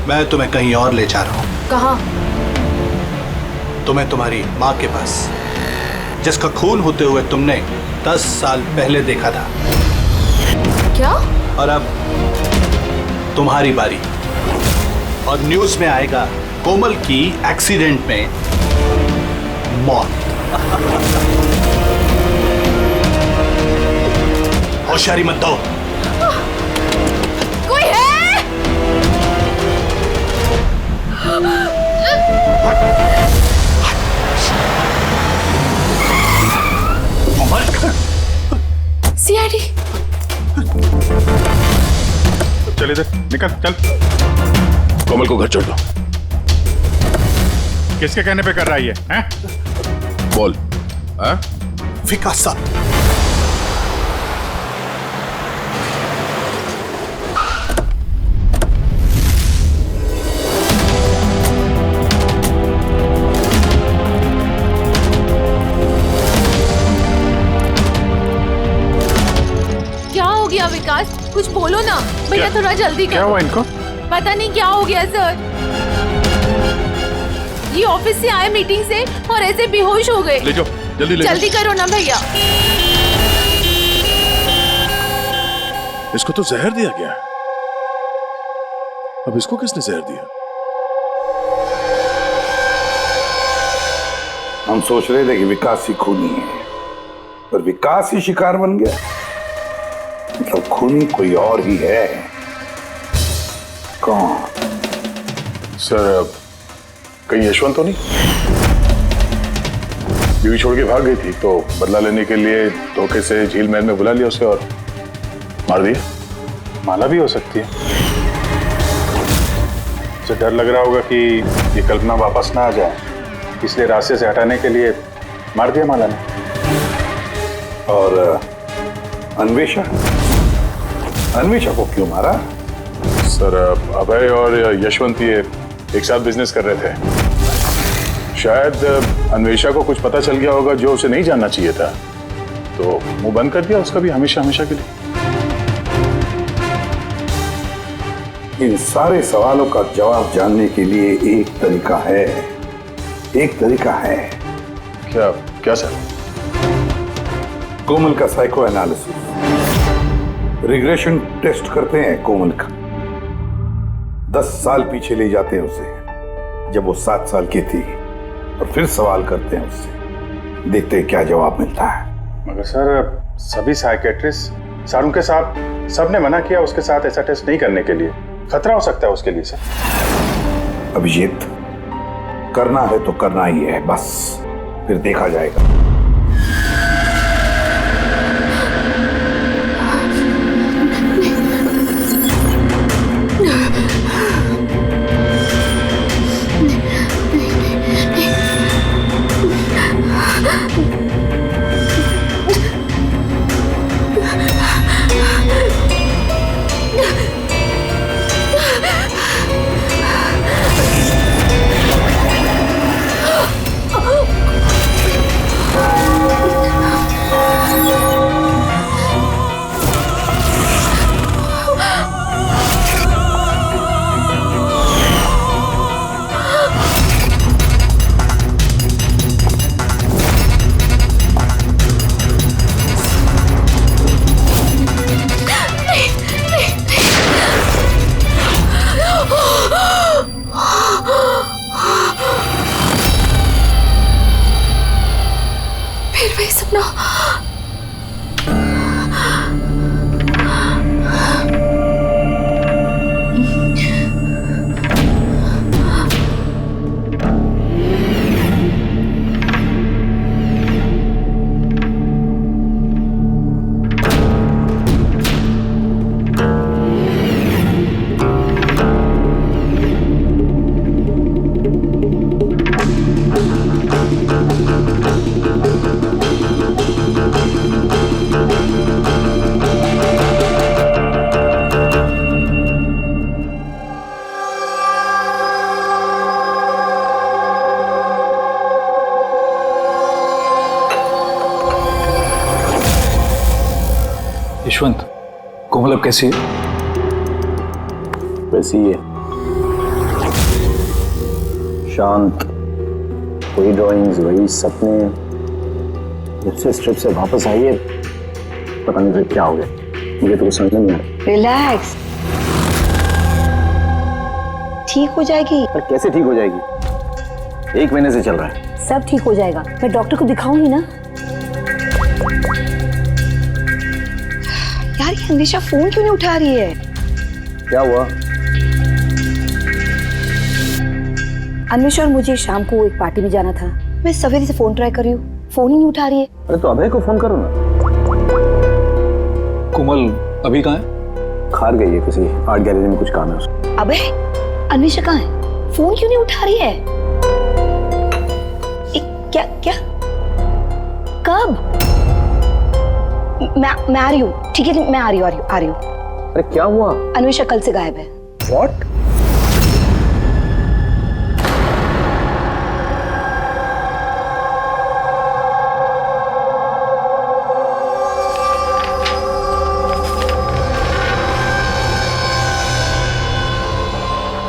मैं तुम्हें कहीं और ले जा रहा हूँ। कहाँ? तुम्हें तुम्हारी माँ के पास, जिसका खून होते हुए तुमने 10 साल पहले देखा था। क्या? और अब तुम्हारी बारी। और न्यूज़ में आएगा कोमल की एक्सीडेंट में मौत। होशियारी मत दो। कोई है? सीआईडी। चल इधर निकल, चल। कोमल को घर छोड़ दो। किसके कहने पे कर रहा है ये? हैं? बोल। हाँ? विकास साहब। क्या हो गया विकास? कुछ बोलो ना भैया, थोड़ा जल्दी करो। क्या हुआ इनको? पता नहीं क्या हो गया सर। ये ऑफिस से आए मीटिंग से और ऐसे बेहोश हो गए। ले जाओ, जल्दी ले जाओ। जल्दी करो ना भैया। इसको तो जहर दिया गया। अब इसको किसने जहर दिया? हम सोच रहे थे कि विकास ही खूनी है, पर विकास ही शिकार बन गया। मतलब खूनी कोई और ही है। कौन? सर, कहीं यशवंत तो नहीं? बीवी छोड़ के भाग गई थी तो बदला लेने के लिए धोखे से झील महल में बुला लिया उसे और मार दिया। माला भी हो सकती है। उसे डर लग रहा होगा कि ये कल्पना वापस ना आ जाए, इसलिए रास्ते से हटाने के लिए मार दिया माला ने। और अन्वेषा? अन्वेषा को क्यों मारा? सर, अभय और यशवंत ये एक साथ बिजनेस कर रहे थे। शायद अन्वेषा को कुछ पता चल गया होगा जो उसे नहीं जानना चाहिए था, तो मुंह बंद कर दिया उसका भी हमेशा हमेशा के लिए। इन सारे सवालों का जवाब जानने के लिए एक तरीका है। एक तरीका है। क्या क्या सर? कोमल का साइको एनालिसिस। रिग्रेशन टेस्ट करते हैं कोमल का। 10 साल पीछे ले जाते हैं उसे, जब वो 7 साल की थी, और फिर सवाल करते हैं उससे। देखते हैं क्या जवाब मिलता है। मगर सर, सभी साइकेट्रिस्ट सर उनके साथ सबने मना किया उसके साथ ऐसा टेस्ट नहीं करने के लिए। खतरा हो सकता है उसके लिए सर। अभिजीत, करना है तो करना ही है, बस फिर देखा जाएगा। यशवंत, कोमल अब कैसी है? वैसी ही है। शांत, वही ड्राइंग्स, वही सपने। जब से इस ट्रिप से वापस आई है पता नहीं फिर क्या हो गया, मुझे तो कुछ समझ नहीं आ रहा। रिलैक्स, ठीक हो जाएगी। पर कैसे ठीक हो जाएगी? 1 महीने से चल रहा है। सब ठीक हो जाएगा, मैं डॉक्टर को दिखाऊंगी ना। यार ये अन्वेषा फोन क्यों नहीं उठा रही है? क्या हुआ? अन्वेषा और मुझे शाम को एक पार्टी में जाना था। मैं सवेरे से फोन ट्राई कर रही हूँ, फोन ही नहीं उठा रही है। अरे तो अभय को फोन करो ना। कोमल अभी कहाँ है? खार गई है, किसी आर्ट गैलरी में कुछ काम है उसको। अबे अन्वेषा कहाँ है? फोन क्यों नहीं उठा रही है? क्या क्या कब? मैं आ रही हूँ, ठीक है मैं आ रही हूँ। अरे क्या हुआ? अन्वेषा कल से गायब है। What?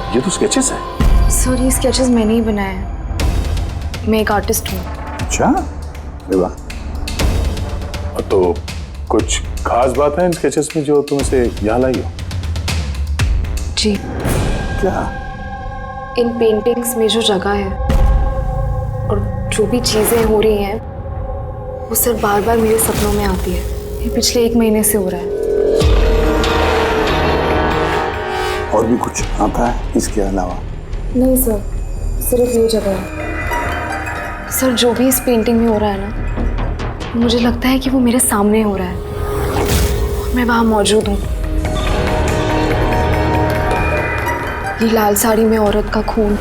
ये तो स्केचेस है। सर ये स्केचेस मैंने ही बनाए हैं, मैं एक आर्टिस्ट हूँ। अच्छा, अरे वाह। तो कुछ खास बात है इन स्केचेस में जो तुम इसे यहाँ लाई हो? जी, क्या? इन पेंटिंग्स में जो जगह है और जो भी चीजें हो रही हैं वो सर बार बार मेरे सपनों में आती है। ये पिछले 1 महीने से हो रहा है। और भी कुछ आता है इसके अलावा? नहीं सर, सिर्फ ये जगह है। सर जो भी इस पेंटिंग में हो रहा है ना, मुझे लगता है कि वो मेरे सामने हो रहा है और मैं वहाँ मौजूद हूँ। ये लाल साड़ी में औरत का खून,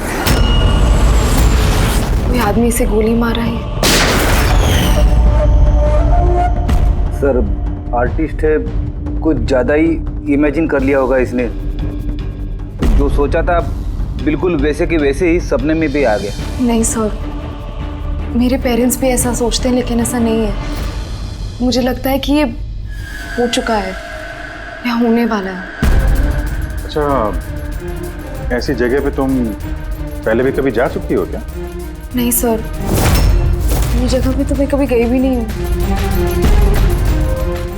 कोई आदमी इसे गोली मार रहा है। सर आर्टिस्ट है, कुछ ज्यादा ही इमेजिन कर लिया होगा इसने। जो सोचा था बिल्कुल वैसे के वैसे ही सपने में भी आ गया। नहीं सर, मेरे पेरेंट्स भी ऐसा सोचते हैं लेकिन ऐसा नहीं है। मुझे लगता है कि ये हो चुका है या होने वाला है। अच्छा, ऐसी जगह पे तुम पहले भी कभी जा चुकी हो क्या? नहीं सर, ये जगह पे तो मैं कभी गई भी नहीं हूँ।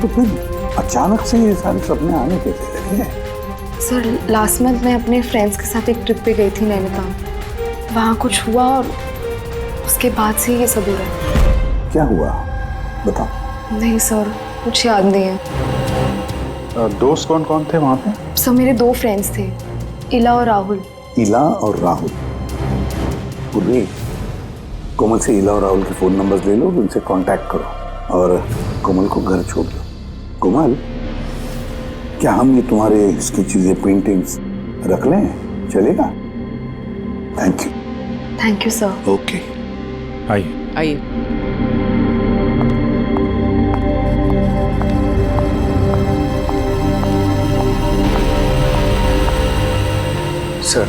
तो फिर अचानक से ये सारे सपने आने कैसे लगे? सर लास्ट मंथ मैं अपने फ्रेंड्स के साथ एक ट्रिप पे गई थी नैनीताल। वहाँ कुछ हुआ और उसके बाद से ये सब हो रहा है। क्या हुआ बताओ। नहीं सर, कुछ याद नहीं है। दोस्त कौन कौन थे वहाँ पे? सब मेरे 2 फ्रेंड्स थे, इला और राहुल। इला और राहुल? पूर्वी, कोमल से इला और राहुल के फोन नंबर्स ले लो, उनसे कांटेक्ट करो और कोमल को घर छोड़ दो। कोमल, क्या हम ये तुम्हारे इसकी चीजें पेंटिंग्स रख लें? चलेगा? Thank you. Thank you sir. Okay, आइए। सर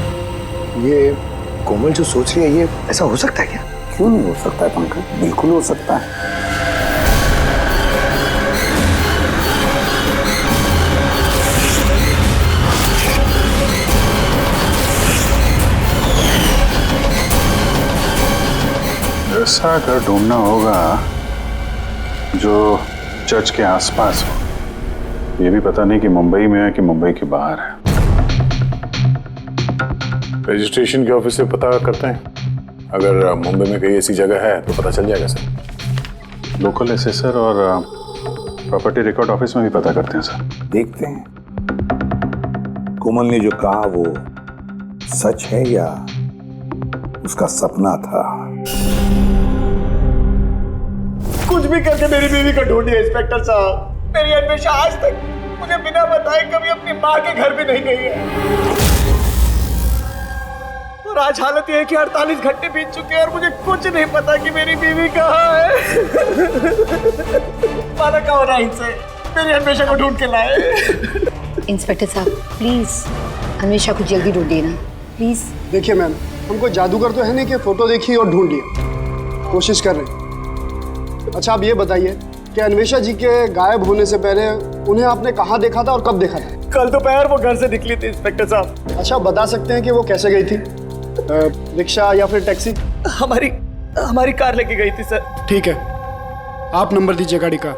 ये कोमल जो सोच रही है ये ऐसा हो सकता है क्या? क्यों नहीं हो सकता है पंकज, बिल्कुल हो सकता है। ऐसा घर ढूंढना होगा जो चर्च के आसपास हो। ये भी पता नहीं कि मुंबई में है कि मुंबई के बाहर है। रजिस्ट्रेशन के ऑफिस से पता करते हैं, अगर मुंबई में कहीं ऐसी जगह है तो पता चल जाएगा सर। लोकल एसेसर और प्रॉपर्टी रिकॉर्ड ऑफिस में भी पता करते हैं सर। देखते हैं कोमल ने जो कहा वो सच है या उसका सपना था। कुछ भी करके मेरी बीवी को ढूंढिए इंस्पेक्टर साहब। मेरी अन्वेषा आज तक मुझे बिना बताए कभी अपनी माँ के घर भी नहीं गई है और आज हालत ये है कि 48 घंटे बीत चुके हैं और मुझे कुछ नहीं पता कि मेरी बीवी कहाँ है। माना क्या हो रहा है इनसे? मेरी अन्वेषा को ढूंढ के लाए। इंस्पेक्टर साहब प्लीज अन्वेषा को जल्दी ढूंढिए ना प्लीज। देखिए मैम, हमको जादूगर तो है नहीं कि फोटो देखी और ढूंढ लिया, कोशिश कर रहे हैं। अच्छा आप ये बताइए कि अन्वेषा जी के गायब होने से पहले उन्हें आपने कहाँ देखा था और कब देखा था? कल दोपहर वो घर से निकली थी इंस्पेक्टर साहब। अच्छा बता सकते हैं कि वो कैसे गई थी? रिक्शा या फिर टैक्सी? हमारी कार लेके गई थी सर। ठीक है, आप नंबर दीजिए गाड़ी का।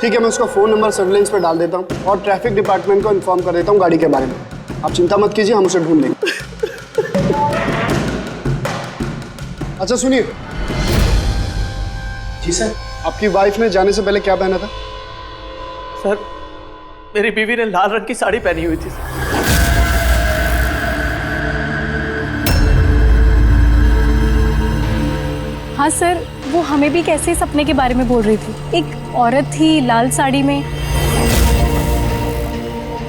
ठीक है, मैं उसका फ़ोन नंबर सर्विलेंस पे डाल देता हूँ और ट्रैफिक डिपार्टमेंट को इन्फॉर्म कर देता हूँ गाड़ी के बारे में। आप चिंता मत कीजिए, हम उसे ढूंढ लेंगे। अच्छा सुनिए। जी सर। आपकी वाइफ ने जाने से पहले क्या पहना था? सर, मेरी बीवी ने लाल रंग की साड़ी पहनी हुई थी। हाँ सर, वो हमें भी कैसे सपने के बारे में बोल रही थी। एक औरत थी लाल साड़ी में,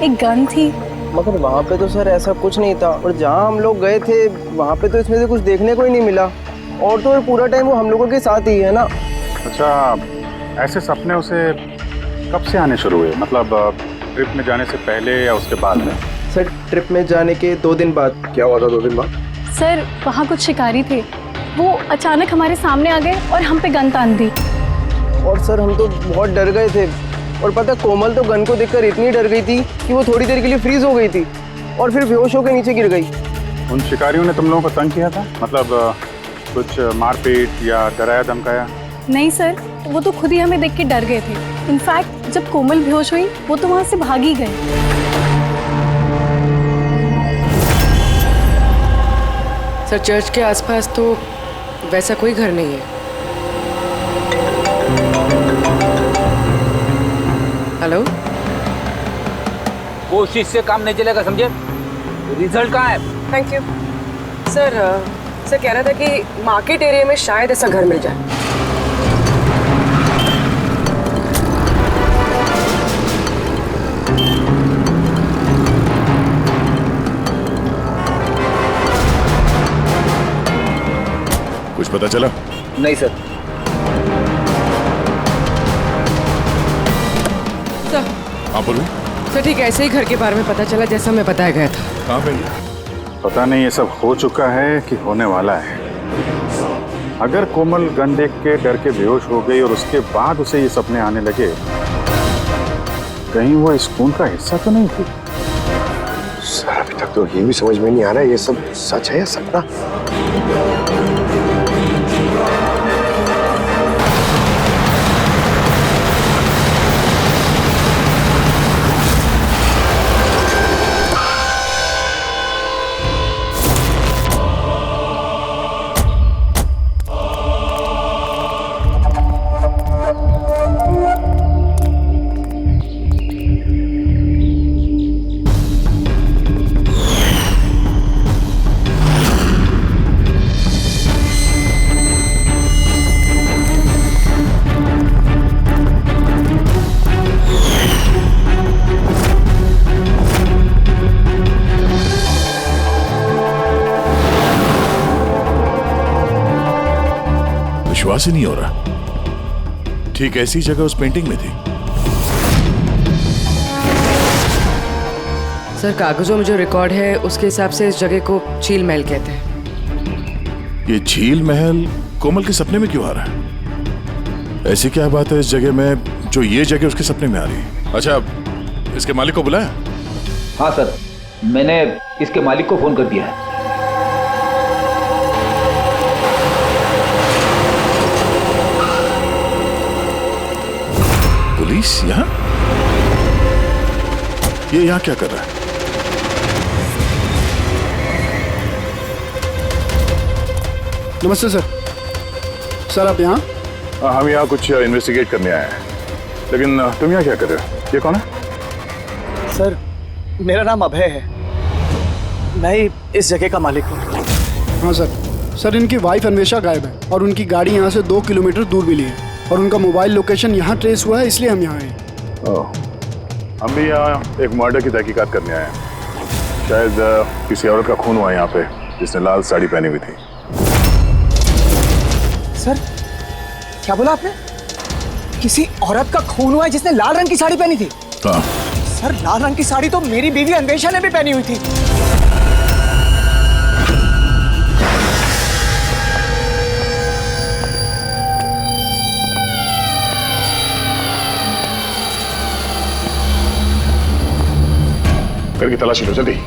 एक गन थी। मगर वहाँ पे तो सर ऐसा कुछ नहीं था, और जहाँ हम लोग गए थे वहाँ पे तो इसमें से कुछ देखने को ही नहीं मिला। और तो पूरा टाइम वो हम लोगों के साथ ही है ना। अच्छा, ऐसे सपने उसे कब से आने शुरू हुए? मतलब ट्रिप में जाने से पहले या उसके बाद में? सर, ट्रिप में जाने के 2 दिन बाद। क्या हुआ था 2 दिन बाद? सर, वहाँ कुछ शिकारी थे, वो अचानक हमारे सामने आ गए और हम पे गन तान दी। और सर हम तो बहुत डर गए थे, और पता कोमल तो गन को देखकर इतनी डर गई थी कि वो थोड़ी देर के लिए फ्रीज हो गई थी और फिर बेहोश होकर नीचे गिर गई। उन शिकारियों ने तुम लोगों को तंग किया था? मतलब कुछ मारपीट या डराया धमकाया? नहीं सर, वो तो खुद ही हमें देख के डर गए थे। इनफैक्ट जब कोमल बेहोश हुई वो तो वहाँ से भाग ही गए। सर, चर्च के आसपास तो वैसा कोई घर नहीं है। हेलो? कोशिश से काम नहीं चलेगा, समझे? रिजल्ट कहाँ है? Thank you sir. सर कह रहा था कि मार्केट एरिया में शायद ऐसा घर मिल जाए। कुछ पता चला? नहीं सर। सर, हाँ बोलो। सर ठीक है, ऐसे ही घर के बारे में पता चला जैसा मैं बताया गया था। कहाँ पे? पता नहीं, ये सब हो चुका है कि होने वाला है। अगर कोमल गन देख के डर के बेहोश हो गई और उसके बाद उसे ये सपने आने लगे, कहीं वो इस खून का हिस्सा तो नहीं थी? सर अभी तक तो ये भी समझ में नहीं आ रहा है, ये सब सच है या सपना? विश्वास ही नहीं हो रहा। ठीक ऐसी जगह उस पेंटिंग में थी। सर, कागजों में जो रिकॉर्ड है उसके हिसाब से इस जगह को झील महल कहते हैं। ये झील महल कोमल के सपने में क्यों आ रहा है? ऐसी क्या बात है इस जगह में जो ये जगह उसके सपने में आ रही है? अच्छा, इसके मालिक को बुलाया? हाँ सर, मैंने इसके मालिक को फोन कर दिया है। पुलिस यहाँ? ये यहाँ क्या कर रहा है? नमस्ते सर। सर आप यहाँ? हम यहाँ कुछ इन्वेस्टिगेट करने आए हैं, लेकिन तुम यहाँ क्या कर रहे हो? ये कौन है? सर, मेरा नाम अभय है, मैं ही इस जगह का मालिक हूँ। हाँ सर। सर इनकी वाइफ अन्वेषा गायब है और उनकी गाड़ी यहाँ से 2 किलोमीटर दूर मिली है और उनका मोबाइल लोकेशन यहाँ ट्रेस हुआ है, इसलिए हम यहाँ आए। हम भी यहाँ एक मर्डर की तहकीकात करने आए हैं। शायद किसी औरत का खून हुआ यहाँ पे जिसने लाल साड़ी पहनी हुई थी। सर, क्या बोला आपने? किसी औरत का खून हुआ है जिसने लाल रंग की साड़ी पहनी थी? हाँ। सर, लाल रंग की साड़ी तो मेरी बीवी अन्वेषा ने भी पहनी हुई थी। घर की तलाशी लो जल्दी।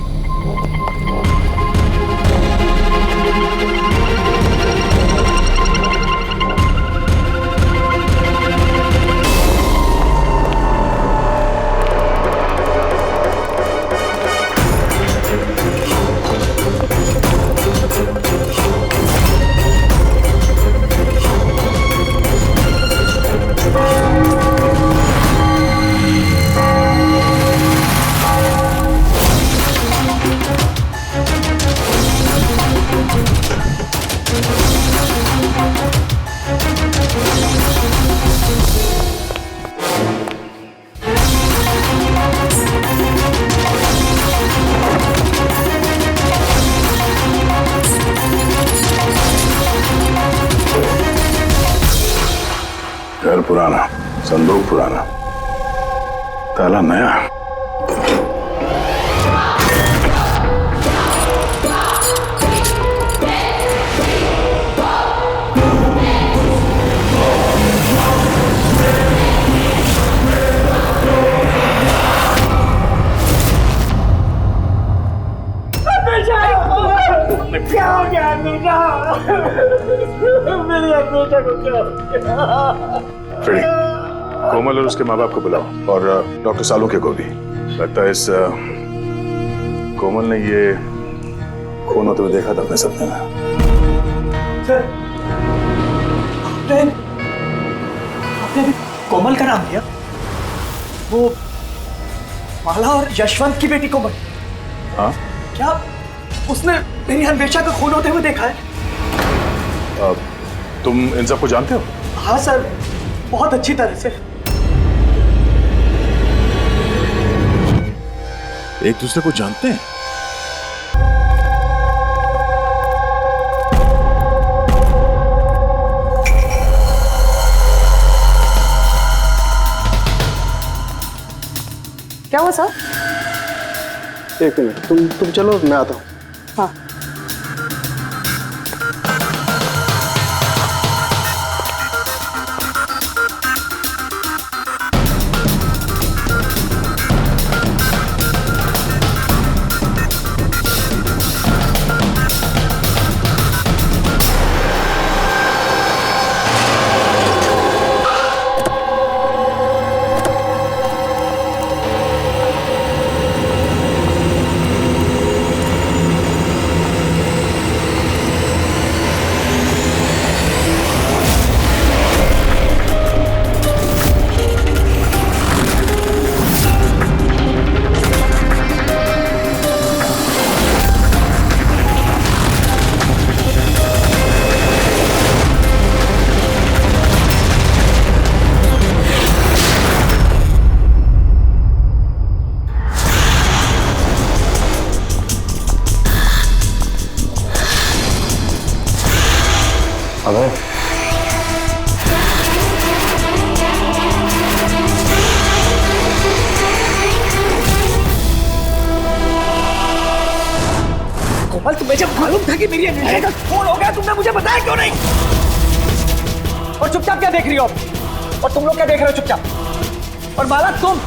घर पुराना, संदूक पुराना, ताला नया। क्या हो गया अन्वेषा? मेरी अन्वेषा को क्या हो गया? फ्रेडी, कोमल और उसके माँ बाप को बुलाओ और डॉक्टर सालुके को भी। लगता है इस कोमल ने ये खून होते हुए देखा था अपने सपने में। सर, आपने अभी कोमल का नाम लिया? वो माला और यशवंत की बेटी कोमल? हाँ? क्या उसने मेरी अन्वेषा का खून होते हुए देखा है? तुम इन सबको जानते हो? हाँ सर, बहुत अच्छी तरह से। एक दूसरे को जानते हैं? क्या हुआ सर? एक मिनट, तुम चलो, मैं आता हूँ। हाँ। अबे कोमल, तुम्हें जब मालूम था कि मेरी अन्वेषा का खून हो गया, तुमने मुझे बताया क्यों नहीं? और चुपचाप क्या देख रही हो? और तुम लोग क्या देख रहे हो चुपचाप? और माला, तुम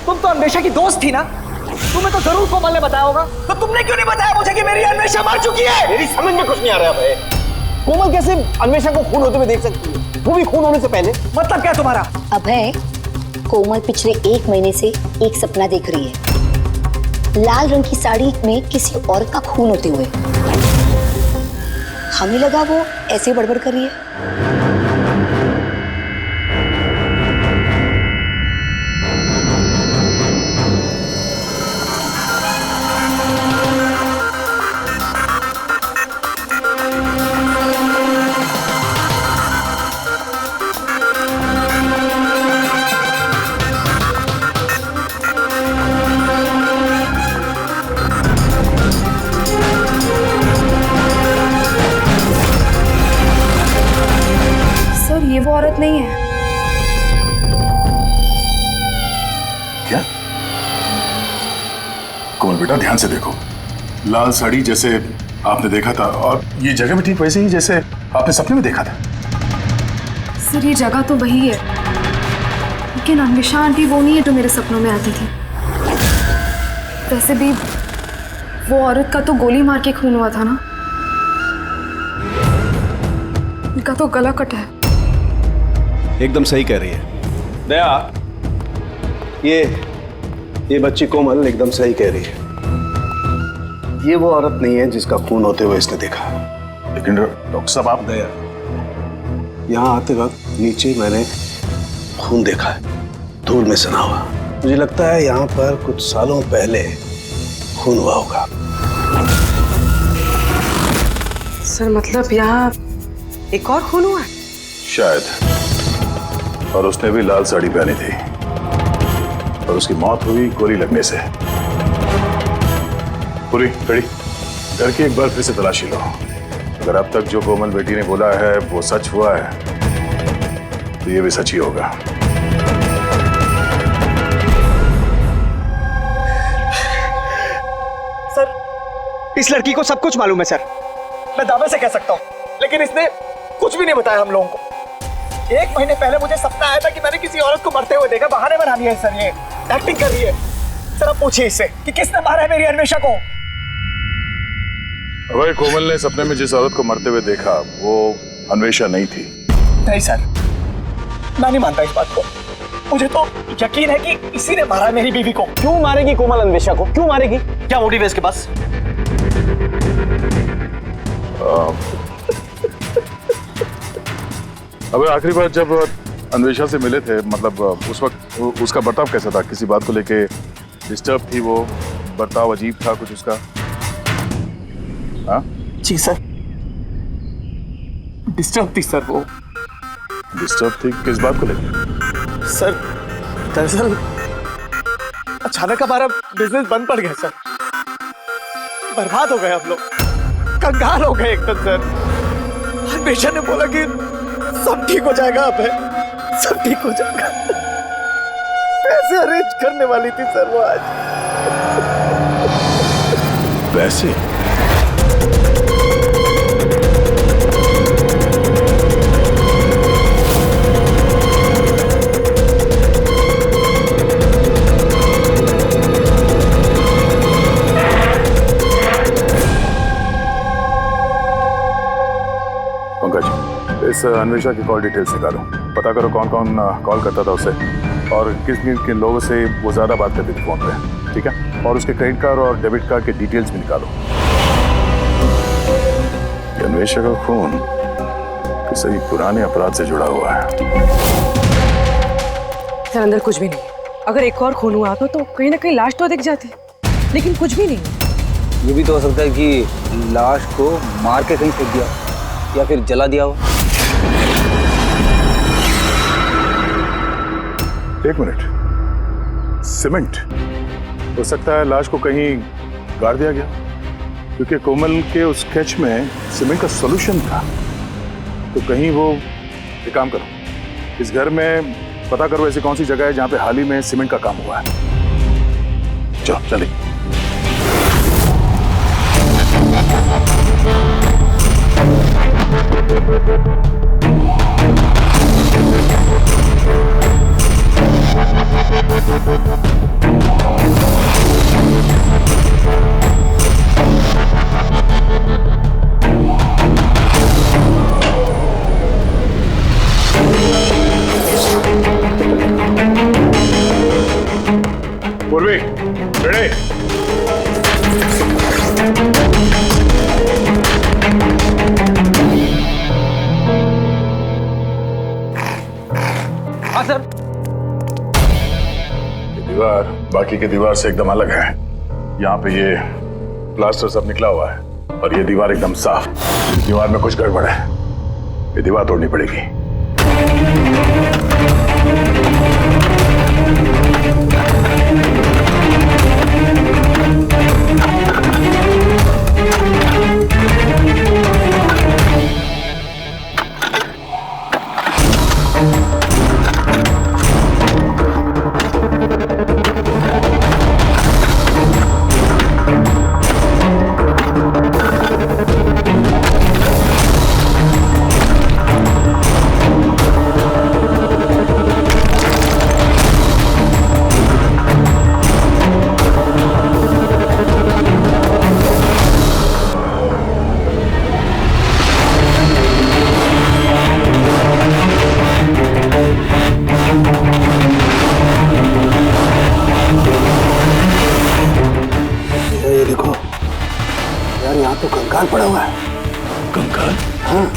तो अन्वेषा की दोस्त थी ना? तुम्हें तो जरूर कोमल ने बताया होगा, तो तुमने क्यों नहीं बताया मुझे कि मेरी अन्वेषा मर चुकी है? मेरी समझ में कुछ नहीं आ रहा है। कोमल कैसे अन्वेषा को खून होते हुए देख सकती है, वो भी खून होने से पहले? मतलब क्या तुम्हारा? अभय, कोमल पिछले 1 महीने से एक सपना देख रही है, लाल रंग की साड़ी में किसी और का खून होते हुए। हमें लगा वो ऐसे बड़बड़ कर रही है। ये वो औरत नहीं है। क्या? कोमल बेटा, ध्यान से देखो। लाल साड़ी जैसे आपने देखा था, और ये जगह भी ठीक वैसे ही जैसे आपने सपने में देखा था। सर, ये जगह तो वही है, लेकिन अन्वेषा आंटी वो नहीं है जो मेरे सपनों में आती थी। वैसे भी वो औरत का तो गोली मार के खून हुआ था ना, इनका तो गला कटा है। एकदम सही कह रही है दया, ये बच्ची कोमल एकदम सही कह रही है। ये वो औरत नहीं है जिसका खून होते हुए इसने देखा। लेकिन डॉक्टर साहब आप दया, यहाँ आते वक्त नीचे मैंने खून देखा है, धूल में सना हुआ। मुझे लगता है यहाँ पर कुछ सालों पहले खून हुआ होगा। सर मतलब यहाँ एक और खून हुआ है? शायद, और उसने भी लाल साड़ी पहनी थी और उसकी मौत हुई गोली लगने से। पूरी खड़ी घर की एक बार फिर से तलाशी लो। अगर अब तक जो कोमल बेटी ने बोला है वो सच हुआ है तो ये भी सच ही होगा। सर, इस लड़की को सब कुछ मालूम है सर, मैं दावे से कह सकता हूँ, लेकिन इसने कुछ भी नहीं बताया हम लोगों को। 1 महीने पहले मुझे सपना आया था कि मैंने किसी औरत को मरते हुए देखा। बहाने बना रही है सर, ये एक्टिंग कर रही है। सर आप पूछिए इससे कि किसने मारा है मेरी अन्वेषा को। अभय, कोमल ने सपने में जिस औरत को मरते हुए देखा वो अन्वेषा नहीं थी। नहीं सर, मैं नहीं मानता इस बात को। मुझे तो यकीन है कि इसी ने मारा है मेरी बीवी को। क्यों मारेगी कोमल अन्वेषा को? क्यों मारेगी? क्या मोटिव है इसके पास? अबे आखिरी बार जब अन्वेषा से मिले थे, मतलब उस वक्त उसका बर्ताव कैसा था? किसी बात को लेके डिस्टर्ब थी वो? बर्ताव अजीब था कुछ उसका? हाँ जी सर, डिस्टर्ब थी सर वो। डिस्टर्ब थी किस बात को लेके? सर दरअसल अचानक हमारा बिजनेस बंद पड़ गया सर, बर्बाद हो गए हम लोग, कंगाल हो गए एकदम सर। अन्वेषा ने बोला कि सब ठीक हो जाएगा, अब है सब ठीक हो जाएगा। पैसे अरेंज करने वाली थी सर वो आज। पैसे? पंकज, इस अन्वेषा की कॉल डिटेल्स निकालो, पता करो कौन कौन कॉल करता था उसे और किस किन लोगों से वो ज्यादा बात करती थी फोन पे, ठीक है? और उसके क्रेडिट कार्ड और डेबिट कार्ड के डिटेल्स भी निकालो। अन्वेषा का खून किसी पुराने अपराध से जुड़ा हुआ है। सर अंदर कुछ भी नहीं है। अगर एक और खून हुआ तो कहीं ना कहीं लाश तो दिख जाती, लेकिन कुछ भी नहीं। ये भी तो हो सकता है कि लाश को मार के कहीं फेंक दिया या फिर जला दिया हो। एक मिनट, सीमेंट? हो सकता है लाश को कहीं गाड़ दिया गया, क्योंकि कोमल के उस स्केच में सीमेंट का सॉल्यूशन था। तो कहीं वो एक काम करो, इस घर में पता करो ऐसी कौन सी जगह है जहां पे हाल ही में सीमेंट का काम हुआ है। चलो चलिए। पूर्वी, रेडी? हाँ सर। ये दीवार बाकी की दीवार से एकदम अलग है। यहाँ पे ये प्लास्टर सब निकला हुआ है और ये दीवार एकदम साफ। दीवार में कुछ गड़बड़ है, ये दीवार तोड़नी पड़ेगी। तो कंकाल पड़ा हुआ है। कंकाल? हाँ।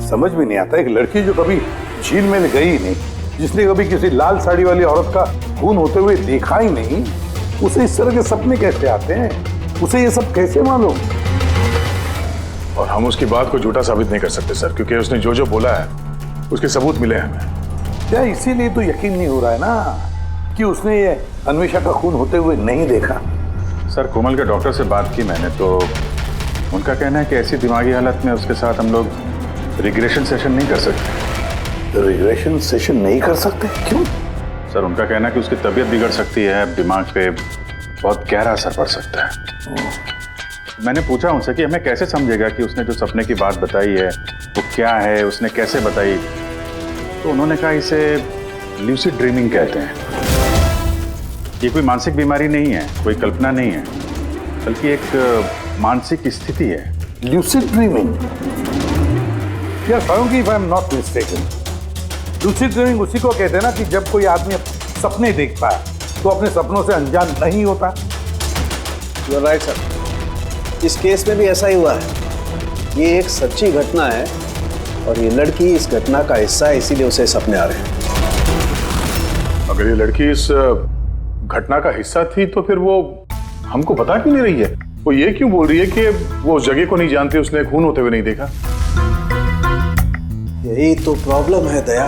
समझ में नहीं आता, एक लड़की जो कभी झील में गई ही नहीं, जिसने कभी किसी लाल साड़ी वाली औरत का खून होते हुए देखा ही नहीं, उसे इस तरह के सपने कैसे आते हैं? उसे ये सब कैसे मालूम? और हम उसकी बात को झूठा साबित नहीं कर सकते सर, क्योंकि उसने जो जो बोला है उसके सबूत मिले हैं हमें। क्या इसीलिए तो यकीन नहीं हो रहा है ना कि उसने ये अन्वेषा का खून होते हुए नहीं देखा? सर, कोमल के डॉक्टर से बात की मैंने, तो उनका कहना है कि ऐसी दिमागी हालत में उसके साथ हम लोग रिग्रेशन सेशन नहीं कर सकते। रिग्रेशन सेशन नहीं कर सकते? क्यों? सर, उनका कहना है कि उसकी तबीयत बिगड़ सकती है, दिमाग पे बहुत गहरा असर पड़ सकता है। मैंने पूछा उनसे कि हमें कैसे समझेगा कि उसने जो सपने की बात बताई है वो क्या है, उसने कैसे बताई, तो उन्होंने कहा इसे ल्यूसिड ड्रीमिंग कहते हैं। ये कोई मानसिक बीमारी नहीं है, कोई कल्पना नहीं है, बल्कि एक मानसिक स्थिति है। Lucid dreaming? Yes, if I'm not mistaken, lucid dreaming उसी को कहते हैं ना कि जब कोई आदमी सपने देखता है तो अपने सपनों से अनजान नहीं होता। You're right, sir. इस केस में भी ऐसा ही हुआ है। ये एक सच्ची घटना है और ये लड़की इस घटना का हिस्सा है, इसीलिए उसे सपने आ रहे हैं। अगर ये लड़की इस घटना का हिस्सा थी तो फिर वो हमको बता क्यों नहीं रही है? वो ये क्यों बोल रही है कि वो उस जगह को नहीं जानती, उसने खून होते हुए नहीं देखा? यही तो प्रॉब्लम है दया।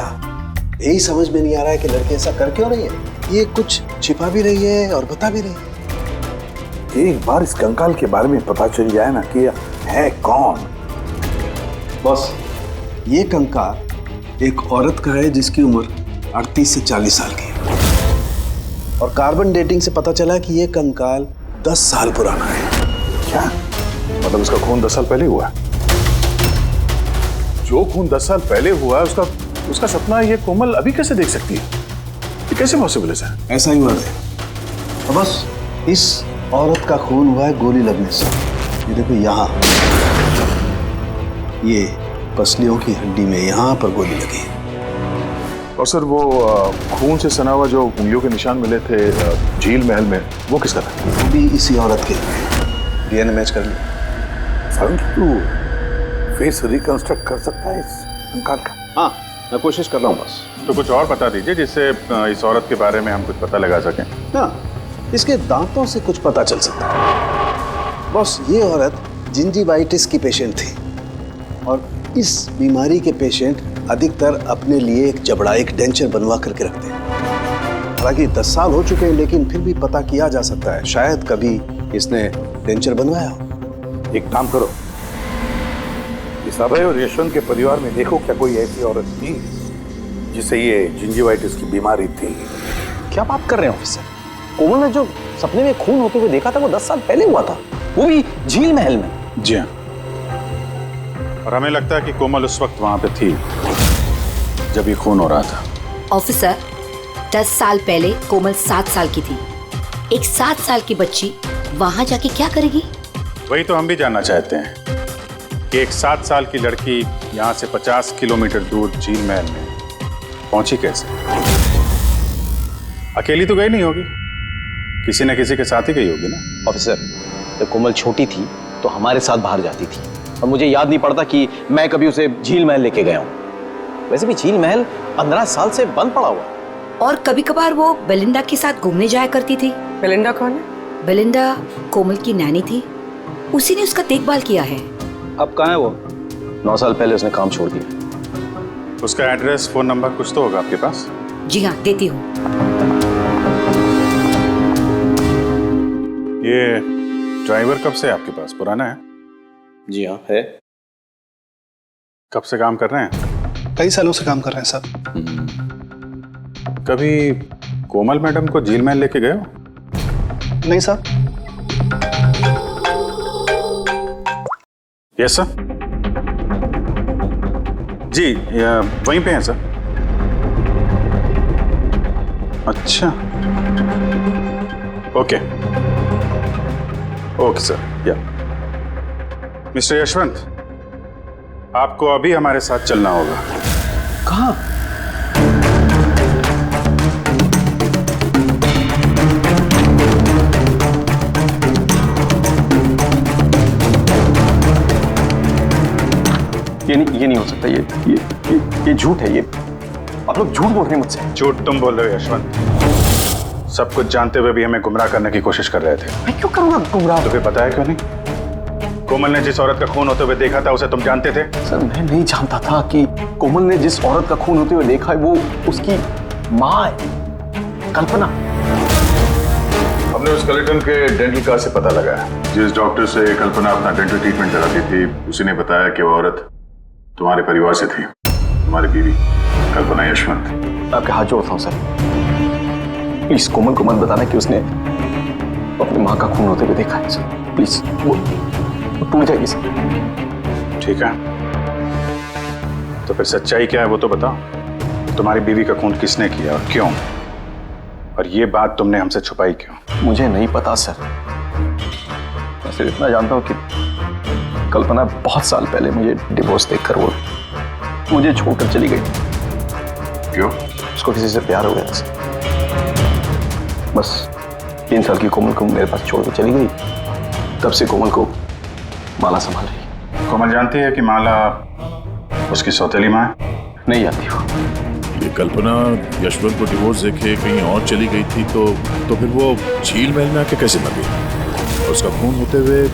यही समझ में नहीं आ रहा है कि लड़की ऐसा कर क्यों रही है। ये कुछ छिपा भी रही है और बता भी रही है। एक बार इस कंकाल के बारे में पता चल जाए ना कि है कौन। बॉस, ये कंकाल एक औरत का है जिसकी उम्र 38 से 40 साल की है और कार्बन डेटिंग से पता चला कि ये कंकाल 10 साल पुराना है। क्या मतलब? उसका खून 10 साल पहले हुआ है? जो खून 10 साल पहले हुआ है उसका सपना ये कोमल अभी कैसे देख सकती है? ये कैसे पॉसिबल है सर? ऐसा ही हुआ है। तो बस इस औरत का खून हुआ है गोली लगने से। ये देखो यहाँ, ये पसलियों की हड्डी में यहाँ पर गोली लगी। और सर, वो खून से सना हुआ जो उंगलियों के निशान मिले थे झील महल में, वो किसका था? वो भी इसी औरत के। डीएनए मैच कर लिया। तू फेस रिकंस्ट्रक्ट कर सकता है इस कंकाल का? हाँ, मैं कोशिश कर रहा हूँ बस। तो कुछ और बता दीजिए जिससे इस औरत के बारे में हम कुछ पता लगा सकें। हाँ, इसके दांतों से कुछ पता चल सकता है। बॉस, ये औरत जिंजीवाइटिस की पेशेंट थी और इस बीमारी के पेशेंट अधिकतर अपने लिए एक जबड़ा, एक डेंचर बनवा करके रखते हैं। हालांकि 10 साल हो चुके हैं लेकिन फिर भी पता किया जा सकता है, शायद कभी इसने डेंचर बनवाया हो। एक काम करो, इस अभय और यशवंत के परिवार में देखो क्या कोई ऐसी औरत थी जिसे ये जिंजीवाइटिस की बीमारी थी। क्या बात कर रहे हैं ऑफिसर? कोमल ने जो सपने में खून होते हुए देखा था वो 10 साल पहले हुआ था, वो भी झील महल में। जी हाँ, और हमें लगता है कि कोमल उस वक्त वहां पे थी जब ये खून हो रहा था। ऑफिसर, 10 साल पहले कोमल 7 साल की थी। एक 7 साल की बच्ची वहां जाके क्या करेगी? वही तो हम भी जानना चाहते हैं कि एक 7 साल की लड़की यहाँ से 50 किलोमीटर दूर झील महल में पहुंची कैसे? अकेली तो गई नहीं होगी, किसी न किसी के साथ ही गई होगी ना। ऑफिसर, जब कोमल छोटी थी तो हमारे साथ बाहर जाती थी और मुझे याद नहीं पड़ता कि मैं कभी उसे झील महल लेके गया हूँ। वैसे भी झील महल 15 साल से बंद पड़ा हुआ है। और कभी कभार वो बेलिंडा के साथ घूमने जाया करती थी। बेलिंडा कौन है? बेलिंडा कोमल की नैनी थी, उसी ने उसका देखभाल किया है। अब कहाँ है वो? 9 साल पहले उसने काम छोड़ दिया। उसका एड्रेस, फोन नंबर कुछ तो होगा आपके पास? जी हाँ, देती हूँ। ये ड्राइवर कब से आपके पास? पुराना है? जी हाँ, है। कब से काम कर रहे हैं? कई सालों से काम कर रहे हैं साहब। कभी कोमल मैडम को जेल में लेके गए हो? नहीं सर। Yes sir. जी वहीं पे हैं सर। अच्छा ओके ओके सर। या मिस्टर यशवंत, आपको अभी हमारे साथ चलना होगा। कहाँ? ये नहीं हो सकता। ये झूठ है। ये आप लोग झूठ बोल रहे हैं मुझसे। झूठ तुम बोल रहे हो यशवंत। सब कुछ जानते हुए भी हमें गुमराह करने की कोशिश कर रहे थे। मैं क्यों करूंगा गुमराह? तुम्हें पता है क्यों नहीं? कोमल ने जिस औरत का खून होते हुए देखा था उसे तुम जानते थे? सर मैं नहीं जानता था कि कोमल ने जिस औरत का खून होते हुए देखा है वो उसकी माँ है, कल्पना। हमने उस कलेक्टर के डेंटल कार्ड से पता लगाया। जिस डॉक्टर से कल्पना अपना डेंटल ट्रीटमेंट कराती थी उसी ने बताया कि वो औरत तुम्हारे परिवार से थी, तुम्हारी बीवी कल्पना यशवंत। आपके हाथ जोड़ता हूँ सर, प्लीज कोमल को मत बताना कि उसने अपनी माँ का खून होते हुए देखा है सर। प्लीज वो टूट जाएगी सर। ठीक है, तो फिर सच्चाई क्या है वो तो बताओ। तुम्हारी बीवी का खून किसने किया और क्यों? और ये बात तुमने हमसे छुपाई क्यों? मुझे नहीं पता सर। मैं सिर्फ इतना जानता हूँ कि कल्पना बहुत साल पहले मुझे डिवोर्स देकर वो मुझे छोड़कर चली गई। क्यों? उसको किसी से प्यार हो गया था। बस 3 साल की कोमल को मेरे पास छोड़कर चली गई। तब से कोमल को माला संभाल रही। कोमल जानती है कि माला उसकी सौतेली माँ है? नहीं जानती हो। ये कल्पना यशवंत को डिवोर्स देके कहीं और चली गई थी तो फिर वो झील महल में आके कैसे मर गई? उसका खून होते हुए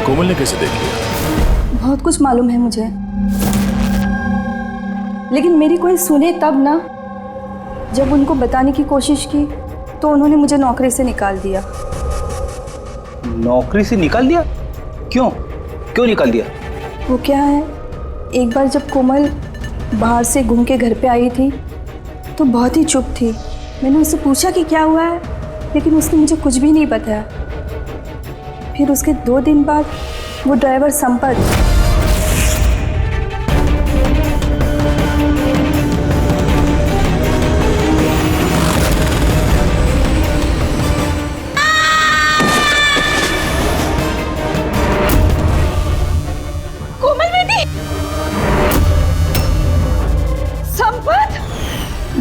कोमल ने कैसे देख लिया? बहुत कुछ मालूम है मुझे, लेकिन मेरी कोई सुने तब ना। जब उनको बताने की कोशिश की तो उन्होंने मुझे नौकरी से निकाल दिया। नौकरी से निकाल दिया? क्यों निकाल दिया? वो क्या है, एक बार जब कोमल बाहर से घूम के घर पे आई थी तो बहुत ही चुप थी। मैंने उससे पूछा कि क्या हुआ है, लेकिन उसने मुझे कुछ भी नहीं बताया। फिर उसके 2 दिन बाद वो ड्राइवर संपत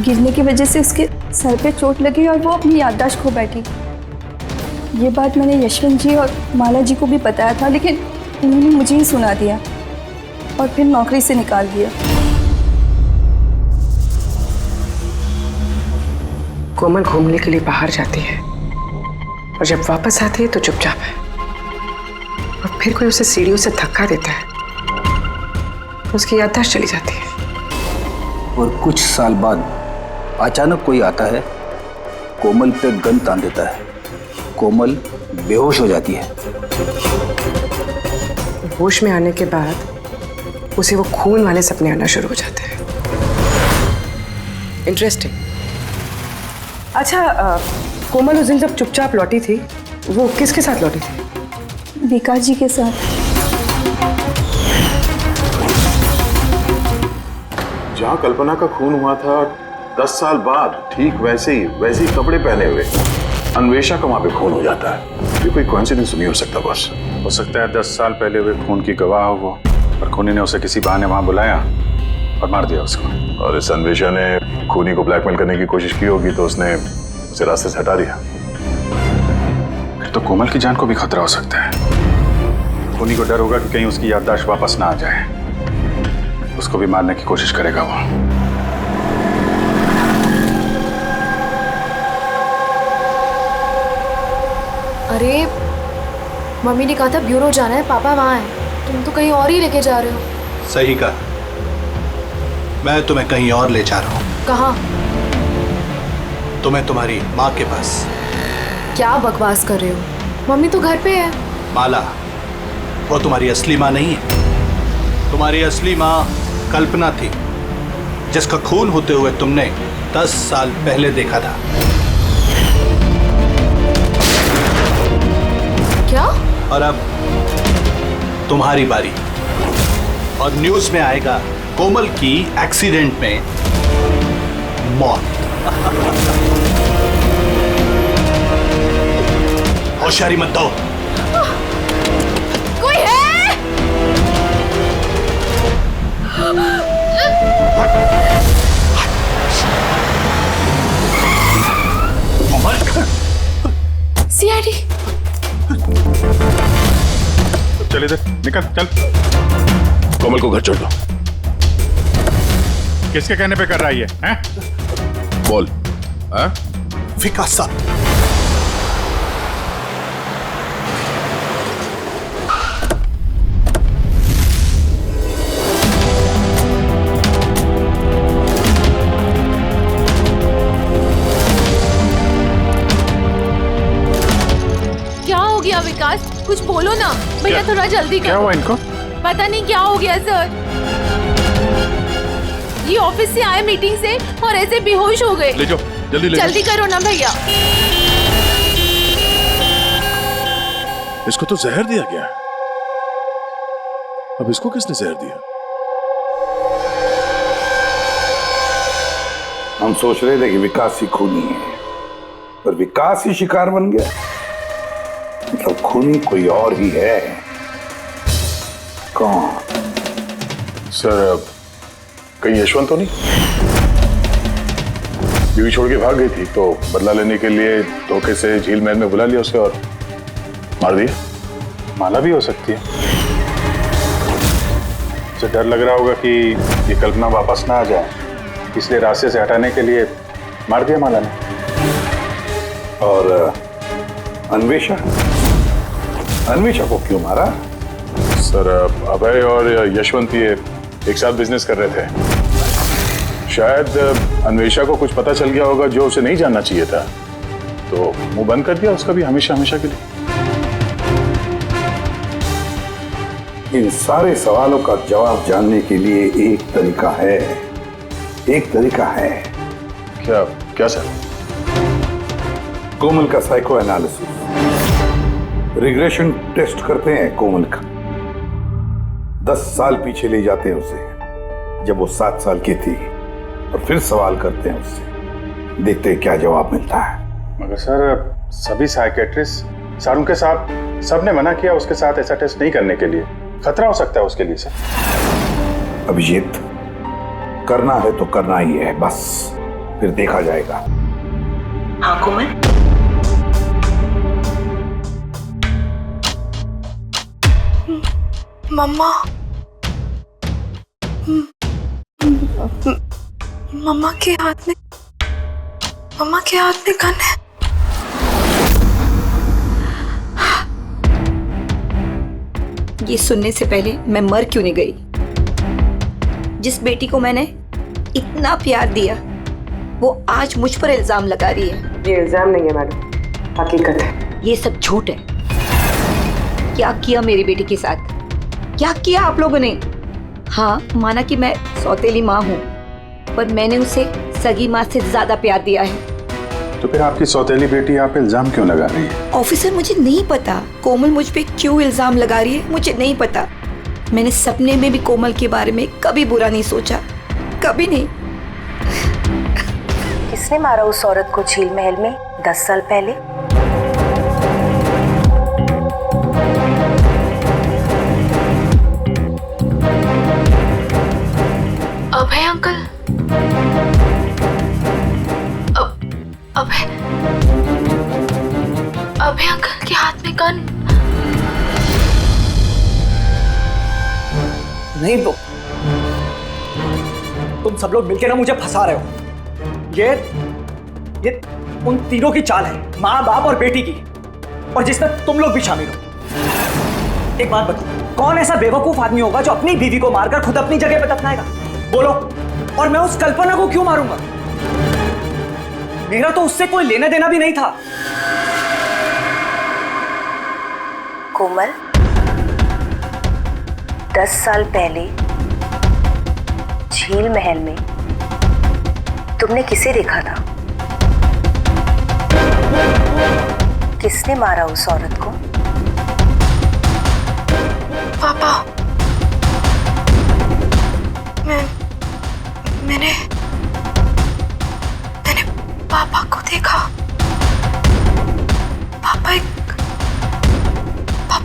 गिरने की वजह से उसके सर पे चोट लगी और वो अपनी याददाश्त खो बैठी। ये बात मैंने यशवंत जी और माला जी को भी बताया था, लेकिन उन्होंने मुझे ही सुना दिया और फिर नौकरी से निकाल दिया। कोमल घूमने के लिए बाहर जाती है और जब वापस आती है तो चुपचाप है, और फिर कोई उसे सीढ़ियों से धक्का देता है, उसकी याददाश्त चली जाती है। और कुछ साल बाद अचानक कोई आता है, कोमल पे गन तान देता है, कोमल बेहोश हो जाती है। होश में आने के बाद उसे वो खून वाले सपने आना शुरू हो जाते हैं। इंटरेस्टिंग। अच्छा, कोमल उस दिन जब चुपचाप लौटी थी वो किसके साथ लौटी थी? विकास जी के साथ। जहाँ कल्पना का खून हुआ था 10 साल बाद ठीक वैसे ही कपड़े पहने हुए अन्वेषा का वहां पे खून हो जाता है। ये कोई कोइंसिडेंस नहीं हो सकता बॉस। हो सकता है 10 साल पहले हुए खून की गवाह हो वो, और खूनी ने उसे किसी बहाने वहां बुलाया और मार दिया उसको। और इस अन्वेषा ने खूनी को ब्लैकमेल करने की कोशिश की होगी तो उसने उसे रास्ते से हटा दिया। फिर तो कोमल की जान को भी खतरा हो सकता है। खूनी को डर होगा कि कहीं उसकी याददाश्त वापस ना आ जाए, उसको भी मारने की कोशिश करेगा वो। अरे मम्मी ने कहा था ब्यूरो जाना है, पापा वहाँ हैं, तुम तो कहीं और ही लेके जा रहे हो। सही कहा, मैं तुम्हें कहीं और ले जा रहा हूँ। कहाँ? तुम्हें तुम्हारी माँ के पास। क्या बकवास कर रहे हो? मम्मी तो घर पे है। माला, वो तुम्हारी असली माँ नहीं है। तुम्हारी असली माँ कल्पना थी, जिसका खून होते हुए तुमने 10 साल पहले देखा था। क्या? और अब तुम्हारी बारी। और न्यूज में आएगा कोमल की एक्सीडेंट में मौत। होशियारी मत दो। कोई है? सीआईडी। चल इधर निकल, चल। कोमल को घर छोड़ दो। किसके कहने पे कर रहा है ये? हैं? बोल। हाँ? विकास साहब। क्या हो गया विकास? कुछ बोलो ना भैया, थोड़ा जल्दी करो। क्या हुआ इनको? पता नहीं क्या हो गया सर। ये ऑफिस से आए मीटिंग से और ऐसे बेहोश हो गए। ले जाओ, जल्दी ले जाओ। जल्दी करो ना भैया। इसको तो जहर दिया गया। अब इसको किसने जहर दिया? हम सोच रहे थे कि विकास ही खूनी है, पर विकास ही शिकार बन गया। मतलब खूनी कोई और ही है। कौन? सर, कहीं यशवंत तो नहीं? बीवी छोड़ के भाग गई थी तो बदला लेने के लिए धोखे से झील महल में बुला लिया उसे और मार दिया। माला भी हो सकती है। उसे डर लग रहा होगा कि ये कल्पना वापस ना आ जाए, इसलिए रास्ते से हटाने के लिए मार दिया माला ने। और अन्वेषा? अन्वेषा को क्यों मारा? सर, अभय और यशवंत ये एक साथ बिजनेस कर रहे थे। शायद अन्वेषा को कुछ पता चल गया होगा जो उसे नहीं जानना चाहिए था, तो मुंह बंद कर दिया उसका भी हमेशा हमेशा के लिए। इन सारे सवालों का जवाब जानने के लिए एक तरीका है। एक तरीका है। क्या? क्या सर? कोमल का साइको एनालिसिस, रिग्रेशन टेस्ट करते हैं कोमल का। 10 साल पीछे ले जाते हैं उसे, जब वो 7 साल की थी, और फिर सवाल करते हैं उससे, देखते हैं क्या जवाब मिलता है। मगर सर, सभी साइकेट्रिस्ट सर उनके साथ सबने मना किया उसके साथ ऐसा टेस्ट नहीं करने के लिए। खतरा हो सकता है उसके लिए सर। अभिजीत, करना है तो करना ही है, बस फिर देखा जाएगा। हाँ कोमल? मम्मा, मम्मा के हाथ में गन है। ये सुनने से पहले मैं मर क्यों नहीं गई? जिस बेटी को मैंने इतना प्यार दिया, वो आज मुझ पर इल्जाम लगा रही है। ये इल्जाम नहीं है मैडम, हकीकत है। ये सब झूठ है। क्या किया मेरी बेटी के साथ? क्या किया आप लोगों ने? हाँ, माना कि मैं सौतेली माँ हूँ, पर मैंने उसे सगी माँ से ज्यादा प्यार दिया है। तो फिर आपकी सौतेली बेटी आप इल्जाम क्यों लगा रही है? ऑफिसर, मुझे नहीं पता कोमल मुझ पे क्यों इल्जाम लगा रही है, मुझे नहीं पता। मैंने सपने में भी कोमल के बारे में कभी बुरा नहीं सोचा, कभी नहीं। किसने मारा उस औरत को झील महल में 10 साल पहले? अभय अंकल। अभय अंकल के हाथ में गन। नहीं, तुम सब लोग मिलकर ना मुझे फंसा रहे हो। ये उन तीनों की चाल है, माँ, बाप और बेटी की, और जिसमें तुम लोग भी शामिल हो। एक बात बताओ, कौन ऐसा बेवकूफ आदमी होगा जो अपनी बीवी को मारकर खुद अपनी जगह पर दफनाएगा? बोलो। और मैं उस कल्पना को क्यों मारूंगा? मेरा तो उससे कोई लेना देना भी नहीं था। कोमल, 10 साल पहले झील महल में तुमने किसे देखा था? किसने मारा उस औरत को? पापा, मैंने पापा को देखा। पापा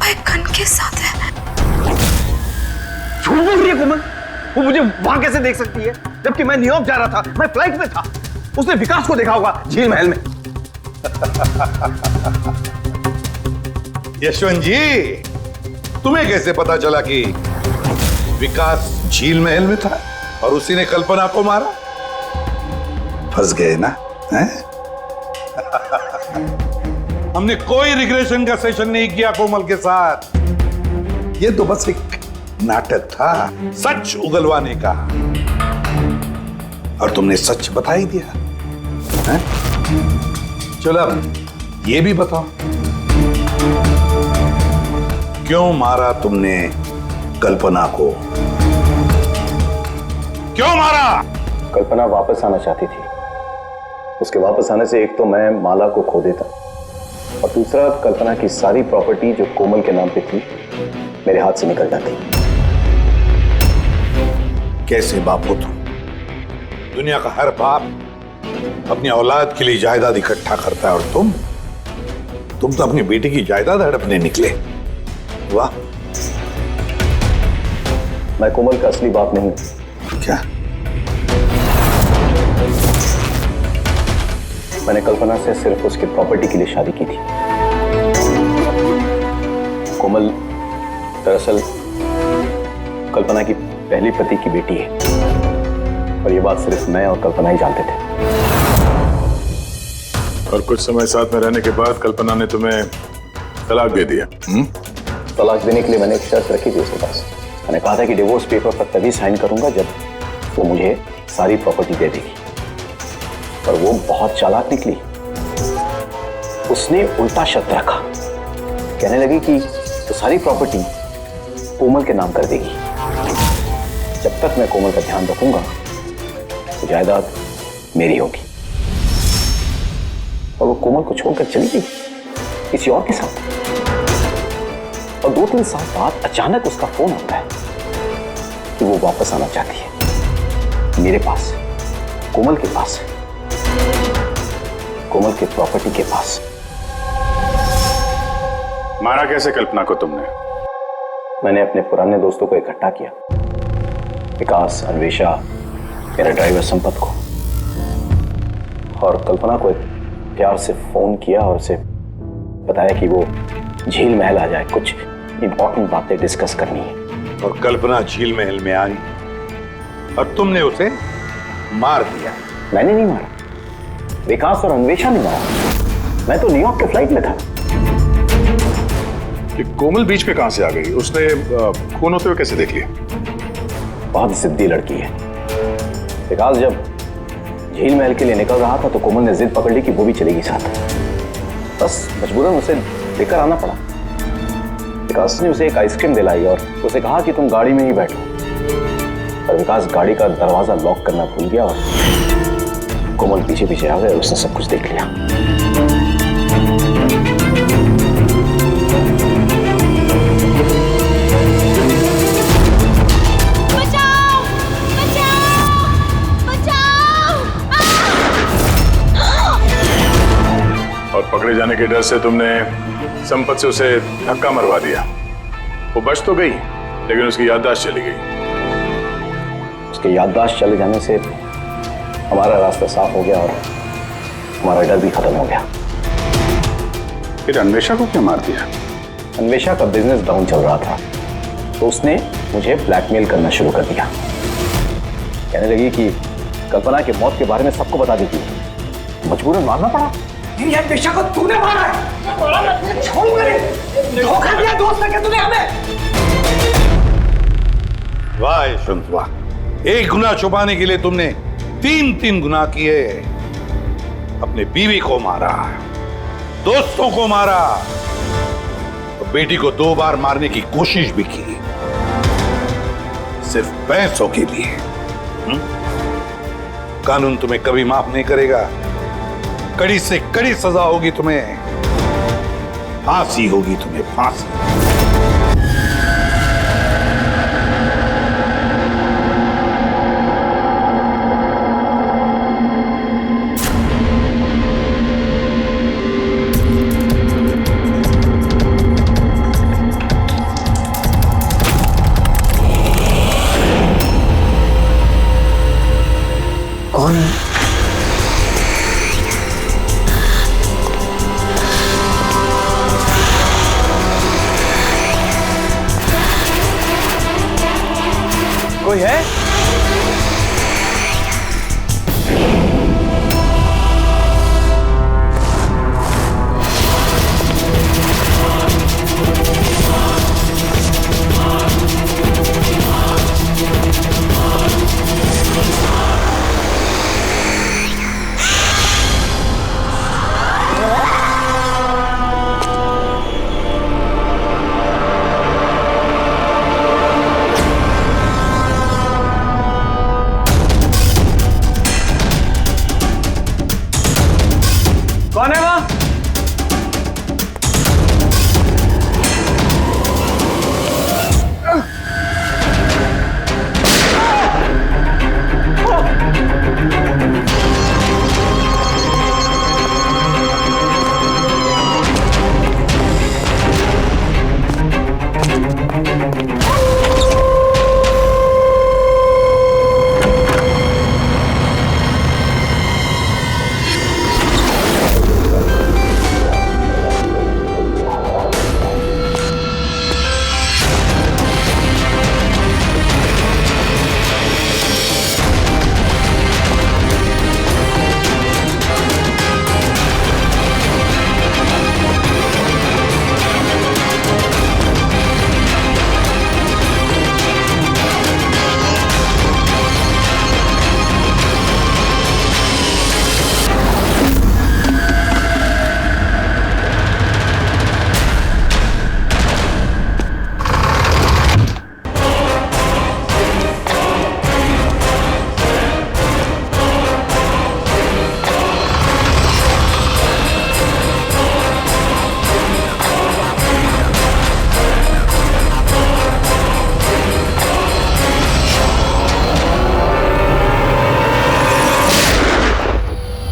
एक गन के साथ है। झूठ बोल रही है कोमल। वो मुझे वहां कैसे देख सकती है जबकि मैं न्यूयॉर्क जा रहा था, मैं फ्लाइट में था। उसने विकास को देखा होगा झील महल में। यशवंत जी, तुम्हें कैसे पता चला कि विकास झील महल में था और उसी ने कल्पना को मारा? फंस गए ना? हैं? हमने कोई रिग्रेशन का सेशन नहीं किया कोमल के साथ। ये तो बस एक नाटक था सच उगलवाने का, और तुमने सच बता ही दिया। हैं? चलो अब ये भी बताओ, क्यों मारा तुमने कल्पना को? क्यों मारा? कल्पना वापस आना चाहती थी। उसके वापस आने से एक तो मैं माला को खो देता, और दूसरा कल्पना की सारी प्रॉपर्टी जो कोमल के नाम पे थी मेरे हाथ से निकल जाती। कैसे बाप हो तुम? दुनिया का हर बाप अपनी औलाद के लिए जायदाद इकट्ठा करता है, और तुम तो अपनी बेटी की जायदाद हड़पने निकले। वाह! मैं कोमल का असली बाप नहीं हूं। क्या? मैंने कल्पना से सिर्फ उसकी प्रॉपर्टी के लिए शादी की थी। कोमल दरअसल कल्पना की पहली पति की बेटी है, और ये बात सिर्फ मैं और कल्पना ही जानते थे। और कुछ समय साथ में रहने के बाद कल्पना ने तुम्हें तलाक दे दिया। तलाक देने के लिए मैंने एक शर्त रखी थी उसके पास। मैंने कहा था कि डिवोर्स पेपर पर तभी साइन करूंगा जब वो मुझे सारी प्रॉपर्टी दे देगी। पर वो बहुत चालाक निकली। उसने उल्टा शर्त रखा, कहने लगी कि तो सारी प्रॉपर्टी कोमल के नाम कर देगी। जब तक मैं कोमल का ध्यान रखूंगा तो जायदाद मेरी होगी। और वो कोमल को छोड़कर चली गई किसी और के साथ। और 2-3 साल बाद अचानक उसका फोन आता है कि वो वापस आना चाहती है मेरे पास, कोमल के पास, कोमल के प्रॉपर्टी के पास। मारा कैसे कल्पना को तुमने? मैंने अपने पुराने दोस्तों को इकट्ठा किया, विकास, अन्वेषा, मेरा ड्राइवर संपत को, और कल्पना को प्यार से फोन किया और उसे बताया कि वो झील महल आ जाए, कुछ इंपॉर्टेंट बातें डिस्कस करनी है। और कल्पना झील महल में आई और तुमने उसे मार दिया? मैंने नहीं मारा, विकास और अन्वेषा ने मारा। मैं तो न्यूयॉर्क के फ्लाइट में था। कि कोमल बीच पे कहां से आ गई? उसने खून होते हुए कैसे देख लिया? बहुत जिद्दी लड़की है। विकास जब झील महल के लिए निकल रहा था तो कोमल ने जिद पकड़ ली कि वो भी चलेगी साथ। बस मजबूरन उसे लेकर आना पड़ा। विकास ने उसे एक आइसक्रीम दिलाई और उसे कहा कि तुम गाड़ी में ही बैठो। पर विकास गाड़ी का दरवाजा लॉक करना भूल गया और कोमल पीछे पीछे आ गए और उसने सब कुछ देख लिया। और पकड़े जाने के डर से तुमने संपत से उसे धक्का मरवा दिया। वो बच तो गई लेकिन उसकी याददाश्त चली गई। उसकी याददाश्त चले जाने से हमारा रास्ता साफ हो गया और हमारा डर भी खत्म हो गया। फिर अन्वेषा को क्यों मार दिया? अन्वेषा का बिजनेस डाउन चल रहा था तो उसने मुझे ब्लैकमेल करना शुरू कर दिया। कहने लगी कि कल्पना की मौत के बारे में सबको बता दी थी। मजबूरन मारना पड़ा। मेरी अन्वेषा को तूने मारा है। छोड़ मेरे, धोखा दिया दोस्त ने तूने हमें। वाह यशवंत वाह! एक गुनाह छुपाने के लिए तुमने 3 गुनाह किए। अपने बीवी को मारा, दोस्तों को मारा, और बेटी को 2 बार मारने की कोशिश भी की, सिर्फ पैसों के लिए। कानून तुम्हें कभी माफ नहीं करेगा। कड़ी से कड़ी सजा होगी तुम्हें, फांसी होगी तुम्हें, फांसी। कौन है? कोई है? कौन है वहां?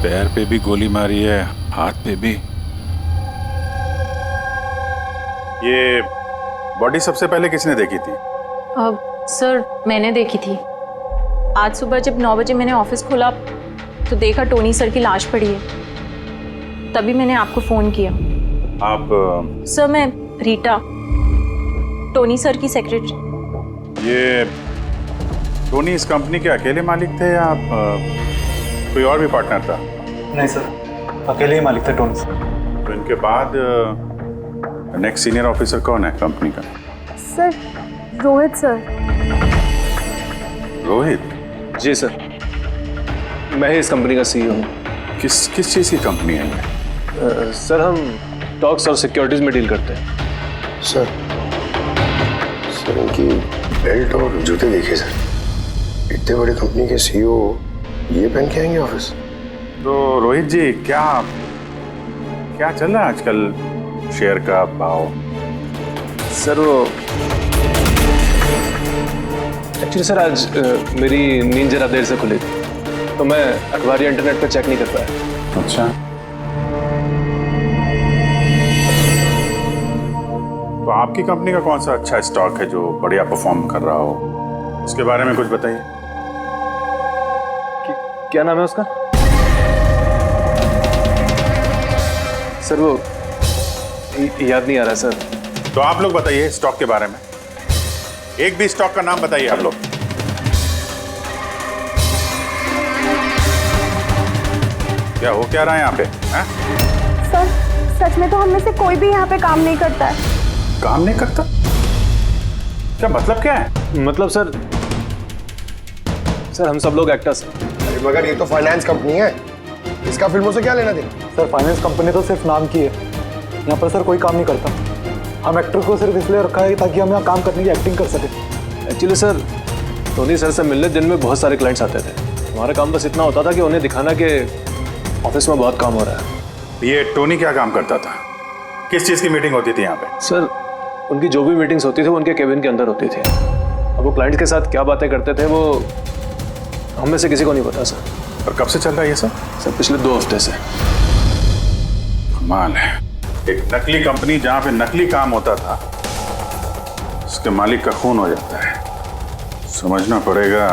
पैर पे भी गोली मारी है, हाथ पे भी। ये बॉडी सबसे पहले किसने देखी थी? सर मैंने देखी थी। आज सुबह जब 9 बजे मैंने ऑफिस खोला तो देखा टोनी सर की लाश पड़ी है, तभी मैंने आपको फ़ोन किया। आप? सर मैं रीटा, टोनी सर की सेक्रेटरी। ये टोनी इस कंपनी के अकेले मालिक थे या कोई और भी पार्टनर था? नहीं सर, अकेले ही मालिक थे टोनी सर। तो इनके बाद नेक्स्ट सीनियर ऑफिसर कौन है कंपनी का? Sir Rohit sir. रोहित? जी सर, मैं ही इस कंपनी का CEO हूँ। किस चीज़ की कंपनी है ये? सर हम टॉक्स और सिक्योरिटीज में डील करते हैं। सर इनकी बेल्ट और जूते देखिए सर, इतने बड़ी कंपनी के CEO ये पहन के आएंगे ऑफिस? तो रोहित जी क्या चल रहा है आजकल शेयर का भाव? सर वो एक्चुअली सर आज मेरी नींद जरा देर से खुली थी, तो मैं अखबार या इंटरनेट पर चेक नहीं कर पाया। अच्छा, तो आपकी कंपनी का कौन सा अच्छा स्टॉक है जो बढ़िया परफॉर्म कर रहा हो, उसके बारे में कुछ बताइए। क्या नाम है उसका? सर वो याद नहीं आ रहा सर। तो आप लोग बताइए स्टॉक के बारे में, एक भी स्टॉक का नाम बताइए आप लोग। क्या हो क्या रहा है यहाँ पे? सर सच में तो हम में से कोई भी यहाँ पे काम नहीं करता है। काम नहीं करता? क्या मतलब क्या है? मतलब सर हम सब लोग एक्टर्स हैं। मगर ये तो फाइनेंस कंपनी है, इसका फिल्मों से क्या लेना देना? सर फाइनेंस कंपनी तो सिर्फ नाम की है, यहाँ पर सर कोई काम नहीं करता। हम एक्टर को सिर्फ इसलिए रखा है ताकि हम यहाँ काम करने की एक्टिंग कर सकें। एक्चुअली सर टोनी सर से मिलने दिन में बहुत सारे क्लाइंट्स आते थे, हमारा काम बस इतना होता था कि उन्हें दिखाना कि ऑफिस में बहुत काम हो रहा है। ये टोनी क्या काम करता था? किस चीज़ की मीटिंग होती थी यहाँ पे? सर, उनकी जो भी मीटिंग्स होती थी वो उनके केबिन के अंदर होती थी। अब वो क्लाइंट के साथ क्या बातें करते थे वो हम में से किसी को नहीं पता सर। और कब से चल रहा है ये सब? सर पिछले 2 हफ्ते से। कमाल है, एक नकली कंपनी जहाँ पे नकली काम होता था उसके मालिक का खून हो जाता है। समझना पड़ेगा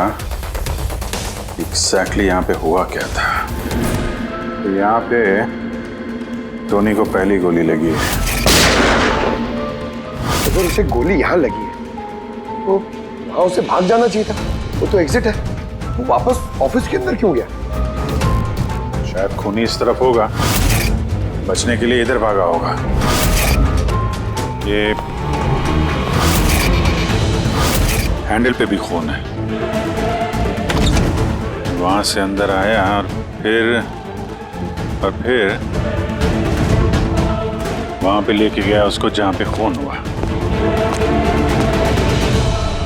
एग्जैक्टली यहाँ पे हुआ क्या था। तो यहाँ पे टोनी को पहली गोली लगी है। अगर उसे गोली यहाँ लगी है तो वहां उसे भाग जाना चाहिए था। वो तो एग्जिट है, वो वापस ऑफिस के अंदर क्यों गया? शायद खूनी इस तरफ होगा, बचने के लिए इधर भागा होगा। ये हैंडल पे भी खून है। वहां से अंदर आया और फिर वहां पे लेके गया उसको जहां पे खून हुआ।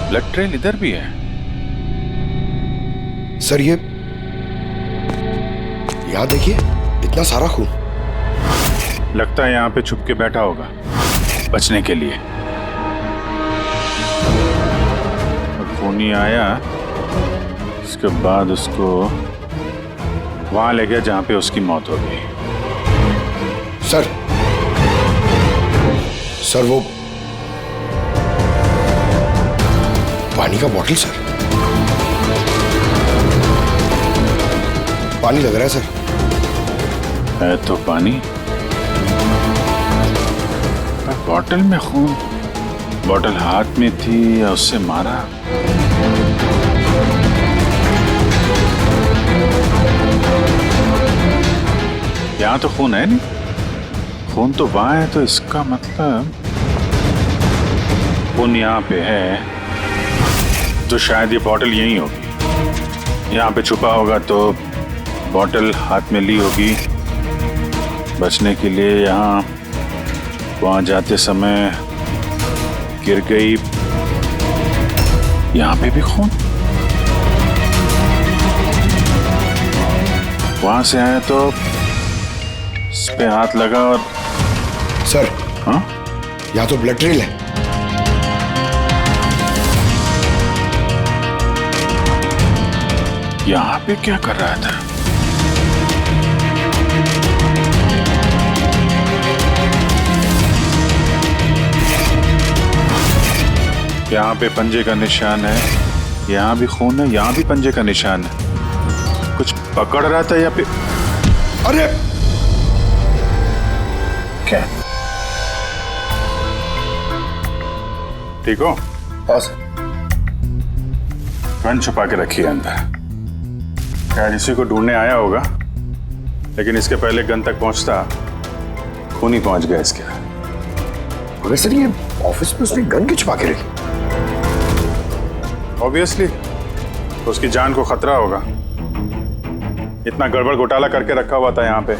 ब्लड ट्रेल इधर भी है। सर ये यहाँ देखिए, इतना सारा खून। लगता है यहाँ पे छुप के बैठा होगा बचने के लिए। खूनी आया, उसके बाद उसको वहां ले गया जहां पे उसकी मौत हो गई। सर वो पानी का बॉटल सर, पानी लग रहा है सर। है तो पानी, बॉटल में खून। बॉटल हाथ में थी या उससे मारा? यहाँ तो खून है नहीं, खून तो वहां है, तो इसका मतलब खून यहाँ पे है तो शायद ये बॉटल यहीं होगी। यहाँ पे छुपा होगा तो बॉटल हाथ में ली होगी बचने के लिए। यहाँ वहां जाते समय गिर गई। यहाँ पे भी खून। वहां से आया तो इस पे हाथ लगा और सर हाँ, यहाँ तो ब्लड ट्रेल है। यहाँ पे क्या कर रहा था? यहाँ पे पंजे का निशान है, यहाँ भी खून है, यहाँ भी पंजे का निशान है। कुछ पकड़ रहा था या पे? अरे क्या? ठीक हो? हाँ सर। गन छुपा के रखी है अंदर। शायद इसी को ढूंढने आया होगा, लेकिन इसके पहले गन तक पहुंचता खूनी पहुंच गया इसके। मगर सर ये ऑफिस में उसने गन क्यों छुपा के रखी? ऑब्वियसली तो उसकी जान को खतरा होगा। इतना गड़बड़ घोटाला करके रखा हुआ था यहाँ पे,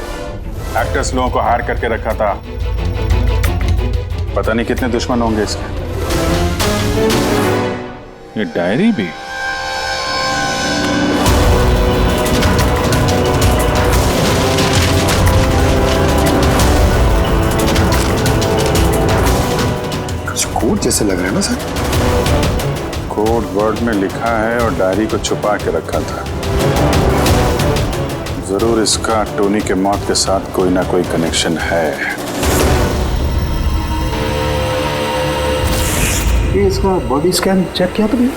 एक्टर्स लोगों को हायर करके रखा था। पता नहीं कितने दुश्मन होंगे इसके। ये डायरी भी। कुछ कोड जैसे लग रहा है ना सर? कोड वर्ड में लिखा है और डायरी को छुपा के रखा था। जरूर इसका टोनी के मौत के साथ कोई ना कोई कनेक्शन है। ये इसका बॉडी स्कैन चेक किया तुमने?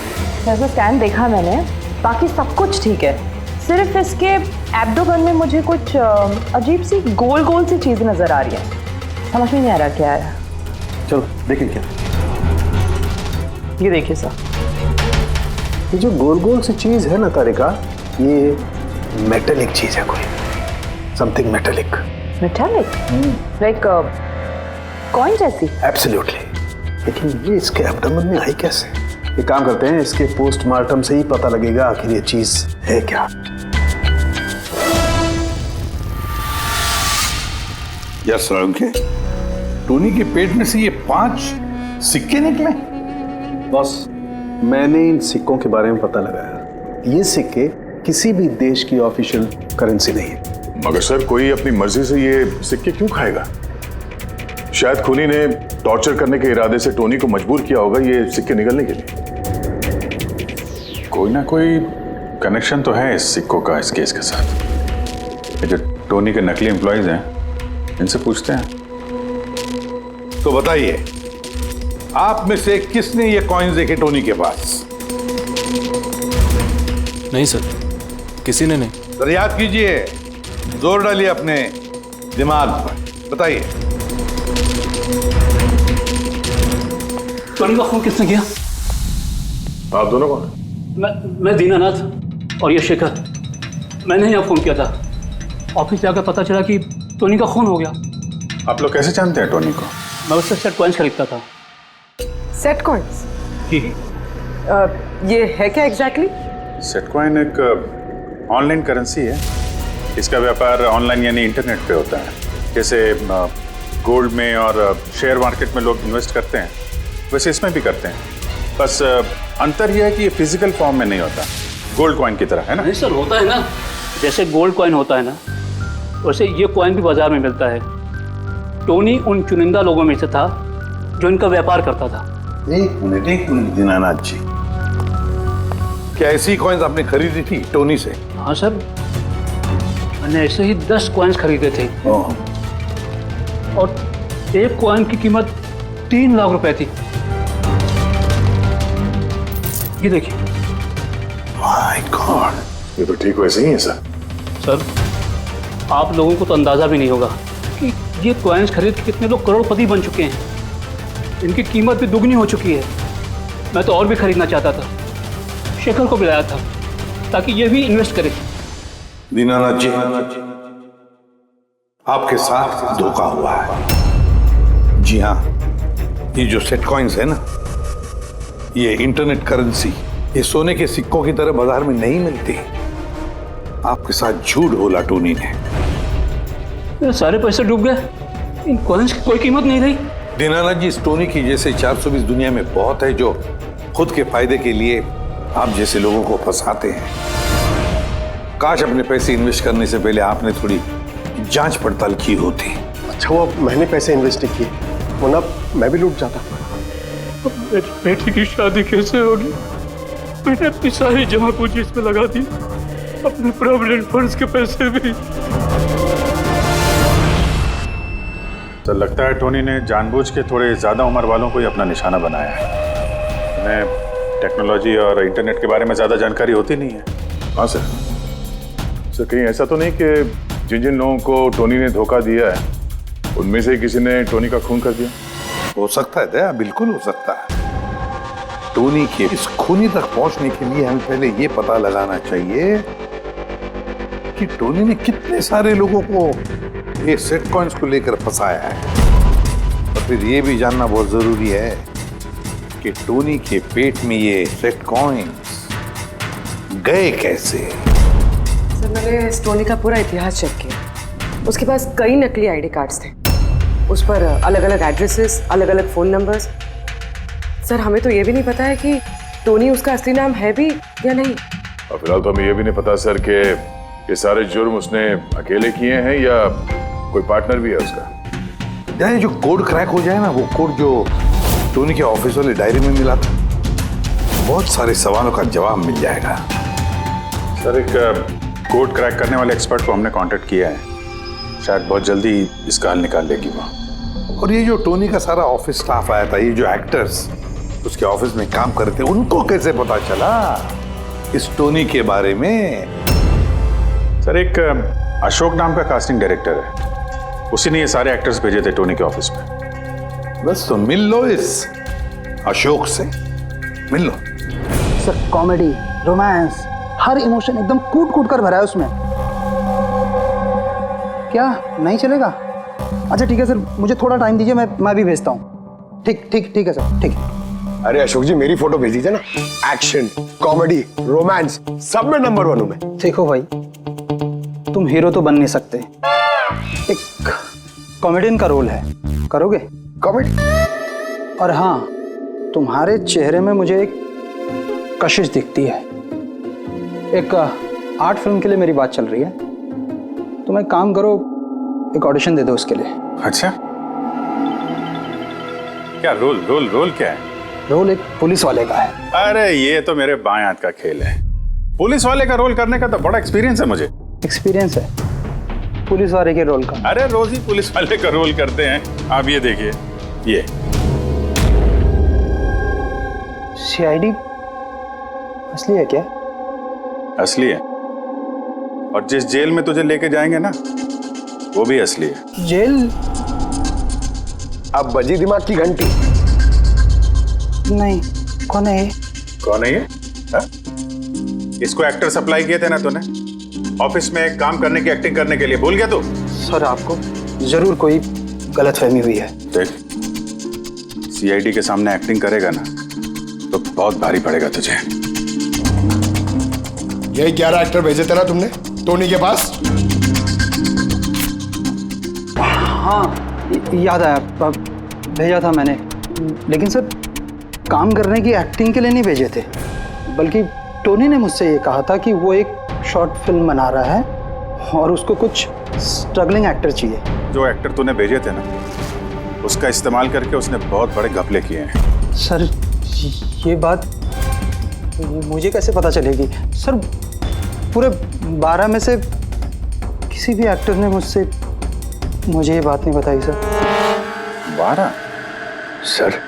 वैसे स्कैन देखा मैंने, बाकी सब कुछ ठीक है। सिर्फ इसके एब्डोमेन में मुझे कुछ अजीब सी गोल गोल सी चीज़ नज़र आ रही है। समझ में नहीं आ रहा क्या है। चलो देखें क्या। ये देखिए सर, ये जो गोल गोल सी चीज़ है ना तारिका, ये मेटेलिक चीज़ है कोई, something metallic. Metallic like coin जैसी? एब्सोल्युटली। लेकिन ये इसके एब्डोमेन में आई कैसे? एक काम करते हैं, इसके पोस्टमार्टम से ही पता लगेगा आखिर ये चीज है क्या। यस रंके, टोनी के पेट में से ये 5 सिक्के निकले। बॉस, मैंने इन सिक्कों के बारे में पता लगाया। ये सिक्के किसी भी देश की ऑफिशियल करेंसी नहीं है। मगर सर, कोई अपनी मर्जी से ये सिक्के क्यों खाएगा? शायद खूनी ने टॉर्चर करने के इरादे से टोनी को मजबूर किया होगा ये सिक्के निगलने के लिए। कोई ना कोई कनेक्शन तो है इस सिक्कों का इस केस के साथ। ये जो टोनी के नकली एम्प्लॉयज हैं, इनसे पूछते हैं। तो बताइए, आप में से किसने ये कॉइन्स देखे टोनी के पास? नहीं सर, किसी ने नहीं। सर याद कीजिए, जोर डालिए अपने दिमाग पर, बताइए। टोनी का फोन किसने किया? आप दोनों कौन? मैं दीनानाथ और ये शेखर। मैंने यहाँ फोन किया था। ऑफिस जाकर पता चला कि टोनी का खून हो गया। आप लोग कैसे जानते हैं टोनी को? मैं उससे सेट कॉइन्स खरीदता था। Set coins? जी। ये है क्या एग्जैक्टली? सेट कॉइन एक ऑनलाइन करेंसी है। इसका व्यापार ऑनलाइन यानी इंटरनेट पे होता है। जैसे गोल्ड में और शेयर मार्केट में लोग इन्वेस्ट करते हैं, वैसे इसमें भी करते हैं। बस अंतर यह है कि ये फिजिकल फॉर्म में नहीं होता, गोल्ड कॉइन की तरह, है ना? नहीं सर, होता है ना। जैसे गोल्ड कॉइन होता है ना, वैसे ये कॉइन भी बाजार में मिलता है। टोनी उन चुनिंदा लोगों में से था जो इनका व्यापार करता था। एक मिनट दीनानाथ जी, क्या ऐसी कॉइन्स आपने खरीदी थी टोनी से? हाँ सर, मैंने ऐसे ही 10 कॉइन्स खरीदे थे और एक कॉइन की कीमत 3 लाख रुपए थी। ये देखिए। माय गॉड, ये तो ठीक वैसे ही है सर। सर, आप लोगों को तो अंदाजा भी नहीं होगा कि ये कॉइन्स खरीद के कितने लोग करोड़पति बन चुके हैं। इनकी कीमत भी दुगनी हो चुकी है। मैं तो और भी खरीदना चाहता था, शेखर को बुलाया था ताकि ये भी इन्वेस्ट करे। दीनानाथ जी, आपके साथ धोखा हुआ है। जी हाँ, ये जो सेट कॉइन्स है ना, ये इंटरनेट करेंसी, ये सोने के सिक्कों की तरह बाजार में नहीं मिलती। आपके साथ झूठ बोला टोनी ने। मेरे सारे पैसे डूब गए, इन कॉइन्स की कोई कीमत नहीं रही। दीनानाथ जी, इस टोनी की जैसे 420 दुनिया में बहुत है जो खुद के फायदे के लिए आप जैसे लोगों को फंसाते हैं। काश अपने पैसे इन्वेस्ट करने से पहले आपने थोड़ी जांच पड़ताल की होती। अच्छा हुआ मैंने पैसे इन्वेस्ट किए, वरना मैं भी लूट जाता। मेरी बेटी की शादी कैसे होगी? मैंने अपनी सारी जमा पूंजी इसमें लगा दी, अपने प्रोविडेंट फंड्स के पैसे भी। तो लगता है टोनी ने जानबूझ के थोड़े ज्यादा उम्र वालों को ही अपना निशाना बनाया है। उन्हें टेक्नोलॉजी और इंटरनेट के बारे में ज्यादा जानकारी होती नहीं है। हाँ सर। सर, कहीं ऐसा तो नहीं कि जिन जिन लोगों को टोनी ने धोखा दिया है उनमें से किसी ने टोनी का खून कर दिया? हो सकता है दया, बिल्कुल हो सकता है। टोनी के इस खूनी तक पहुंचने के लिए हमें पहले ये पता लगाना चाहिए कि टोनी ने कितने सारे लोगों को ये सेट कॉइन्स को लेकर फंसाया है। और फिर ये भी जानना बहुत जरूरी है कि टोनी के पेट में ये सेट कॉइन्स गए कैसे। सर, मैंने इस टोनी का पूरा इतिहास चेक किया। उसके पास कई नकली आईडी कार्ड्स थे, उस पर अलग अलग एड्रेसेस, अलग अलग फ़ोन नंबर्स। सर, हमें तो ये भी नहीं पता है कि टोनी उसका असली नाम है भी या नहीं। और फिलहाल तो हमें ये भी नहीं पता सर कि ये सारे जुर्म उसने अकेले किए हैं या कोई पार्टनर भी है उसका। यानी जो कोड क्रैक हो जाए ना, वो कोड जो टोनी के ऑफिस वाले डायरी में मिला था, बहुत सारे सवालों का जवाब मिल जाएगा। सर, एक कोड क्रैक करने वाले एक्सपर्ट को हमने कांटेक्ट किया है, शायद बहुत जल्दी इसका हल निकाल लेगी वो। और ये जो टोनी का सारा ऑफिस स्टाफ आया था, ये जो एक्टर्स उसके ऑफिस में काम करते, उनको कैसे पता चला इस टोनी के बारे में? सर, एक अशोक नाम का कास्टिंग डायरेक्टर है, उसी ने ये सारे एक्टर्स भेजे थे टोनी के ऑफिस में। बस तो मिल लो इस अशोक से, मिल लो। सर, कॉमेडी, रोमांस, हर इमोशन एकदम कूट कूट कर भरा है उसमें। क्या नहीं चलेगा? अच्छा ठीक है सर, मुझे थोड़ा टाइम दीजिए, मैं भी भेजता हूँ। ठीक ठीक ठीक है सर, ठीक है। अरे अशोक जी, मेरी फोटो भेज दीजिए ना। एक्शन, कॉमेडी, रोमांस, सब में नंबर 1 हूं मैं। देखो भाई, तुम हीरो तो बन नहीं सकते, एक कॉमेडियन का रोल है, करोगे? कॉमेडी? और हाँ, तुम्हारे चेहरे में मुझे एक कशिश दिखती है, एक आर्ट फिल्म के लिए मेरी बात चल रही है, तुम एक काम करो, एक ऑडिशन दे दो उसके लिए। अच्छा, क्या रोल रोल रोल क्या है? रोल एक पुलिस वाले का है। अरे ये तो मेरे बाएं हाथ का खेल है। पुलिस वाले का रोल करने का तो बड़ा एक्सपीरियंस है मुझे। एक्सपीरियंस है पुलिस वाले के रोल का? अरे रोज ही पुलिस वाले का रोल करते हैं। आप ये देखिए, ये सीआईडी असली है क्या? असली है, और जिस जेल में तुझे लेके जाएंगे ना वो भी असली है। जेल? अब बजी दिमाग की घंटी। नहीं, कौन है ये? कौन है ये? हा? इसको एक्टर सप्लाई किए थे ना तूने ऑफिस में काम करने की, एक्टिंग करने के लिए, भूल गया तू? सर आपको जरूर कोई गलतफहमी हुई है। देख, सीआईडी के सामने एक्टिंग करेगा ना तो बहुत भारी पड़ेगा तुझे। यही 11 एक्टर भेजे थे ना तुमने टोनी के पास? हाँ याद आया, भेजा था मैंने, लेकिन सर काम करने की, एक्टिंग के लिए नहीं भेजे थे, बल्कि टोनी ने मुझसे ये कहा था कि वो एक शॉर्ट फिल्म बना रहा है और उसको कुछ स्ट्रगलिंग एक्टर चाहिए। जो एक्टर तूने भेजे थे ना उसका इस्तेमाल करके उसने बहुत बड़े घपले किए हैं। सर ये बात मुझे कैसे पता चलेगी? सर पूरे 12 में से किसी भी एक्टर ने मुझे ये बात नहीं बताई सर। 12? सर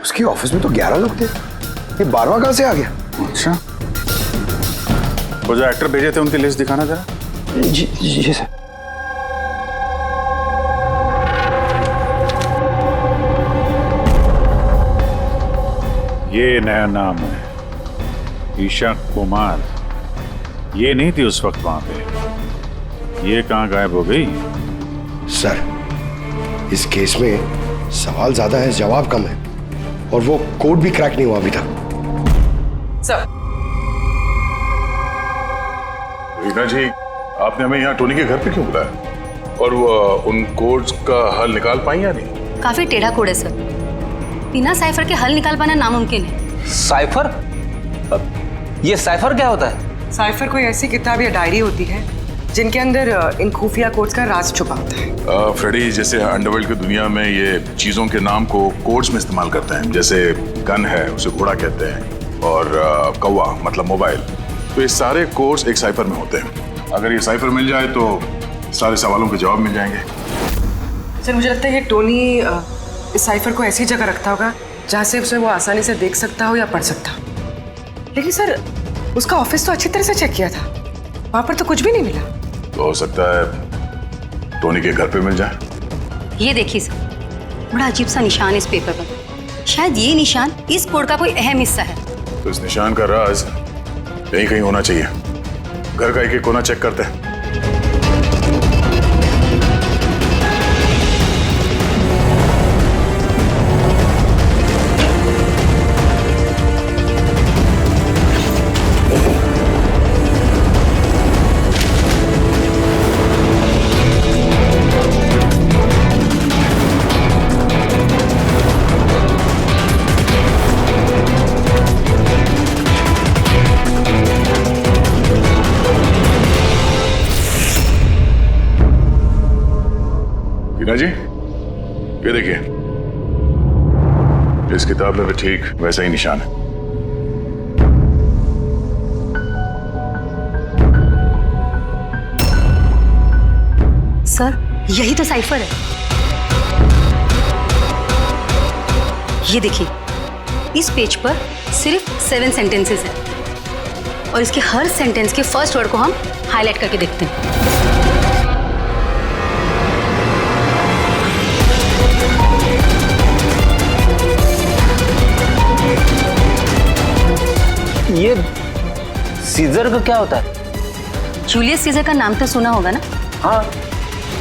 उसकी ऑफिस में तो 11 लोग थे, ये 12वां कहां से आ गया? अच्छा, वो जो एक्टर भेजे थे उनकी लिस्ट दिखाना जरा। जी सर। ये नया नाम है, ईशा कुमार। ये नहीं थी उस वक्त वहां पे, ये कहां गायब हो गई? सर इस केस में सवाल ज्यादा है, जवाब कम है, और वो कोड भी क्रैक नहीं हुआ अभी तक। सर रीना जी, आपने हमें यहाँ टोनी के घर पे क्यों बुलाया? और वो उन कोड्स का हल निकाल पाई या नहीं? काफी टेढ़ा कोड है सर, बिना साइफर के हल निकाल पाना नामुमकिन है। साइफर? ये साइफर क्या होता है? साइफर कोई ऐसी किताब या डायरी होती है जिनके अंदर इन खुफिया कोड्स का राज छुपा होता है। फ्रेडी, जैसे अंडरवर्ल्ड की दुनिया में ये चीजों के नाम को कोड्स में इस्तेमाल करते हैं, जैसे गन है उसे घोड़ा कहते हैं, और कौवा मतलब मोबाइल, तो ये सारे कोड्स एक साइफर में होते हैं। अगर ये साइफर मिल जाए तो सारे सवालों के जवाब मिल जाएंगे। सर मुझे लगता है ये टोनी इस साइफर को ऐसी जगह रखता होगा जहाँ से उसे वो आसानी से देख सकता हो या पढ़ सकता हो। लेकिन सर उसका ऑफिस तो अच्छी तरह से चेक किया था, वहां पर तो कुछ भी नहीं मिला। तो हो सकता है टोनी के घर पे मिल जाए। ये देखिए सर, बड़ा अजीब सा निशान इस पेपर पर, शायद ये निशान इस कोड का कोई अहम हिस्सा है। तो इस निशान का राज यहीं कहीं होना चाहिए। घर का एक कोना चेक करते हैं। रीना जी, ये देखिए, इस किताब में भी ठीक वैसा ही निशान है। सर यही तो साइफर है। ये देखिए, इस पेज पर सिर्फ 7 सेंटेंसेस हैं और इसके हर सेंटेंस के फर्स्ट वर्ड को हम हाईलाइट करके देखते हैं। ये सीजर का क्या होता है? जूलियस सीजर का नाम तो सुना होगा ना? हाँ।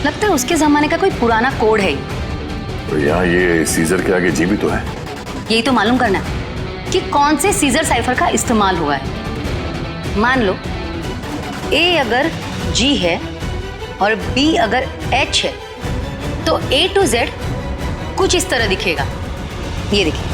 लगता है उसके जमाने का कोई पुराना कोड है। तो यहाँ ये सीजर के आगे जी भी तो है। यही तो मालूम करना है कि कौन से सीजर साइफर का इस्तेमाल हुआ है। मान लो ए अगर जी है और बी अगर एच है तो A to Z कुछ इस तरह दिखेगा। ये देखिए,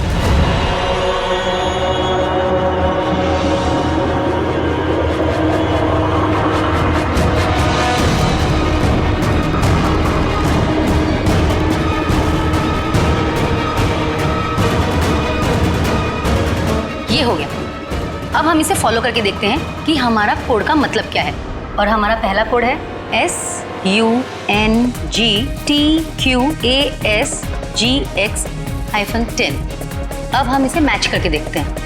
हम इसे फॉलो करके देखते हैं कि हमारा कोड का मतलब क्या है। और हमारा पहला कोड है SUNGTQASGX-10। अब हम इसे मैच करके देखते हैं।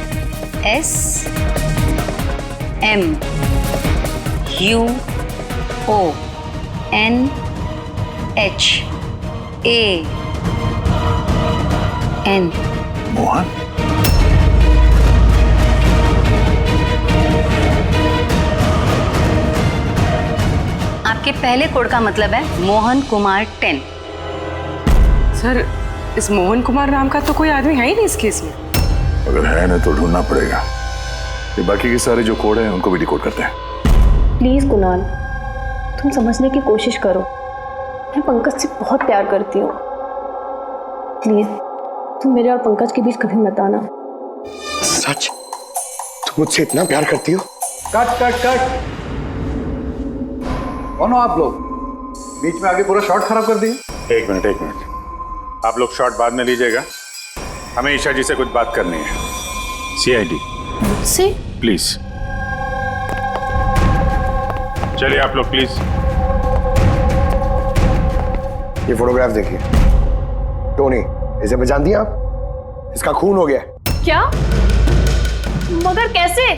SMUONHAN। मोहन? आपके पहले कोड का मतलब है मोहन कुमार 10। सर, इस मोहन कुमार नाम का तो कोई आदमी है ही नहीं इस केस में। अगर है ना तो ढूंढना पड़ेगा। ये बाकी के सारे जो कोड हैं उनको भी डिकोड करते हैं। प्लीज़ कुणाल, तुम समझने की कोशिश करो। मैं पंकज से बहुत प्यार करती हूँ। प्लीज़ तुम मेरे और पंकज के बीच कभी मत आना। सच? तुम मुझसे इतना प्यार करती हो? Cut cut cut. कौन हो आप लोग? बीच में आगे पूरा शॉट खराब कर दिए। एक मिनट। आप लोग शॉट बाद में लीजिएगा, हमें ईशा जी से कुछ बात करनी है। CID से प्लीज चलिए आप लोग प्लीज। ये फोटोग्राफ देखिए। टोनी, इसे पहचान दिया आप? इसका खून हो गया। क्या? मगर कैसे?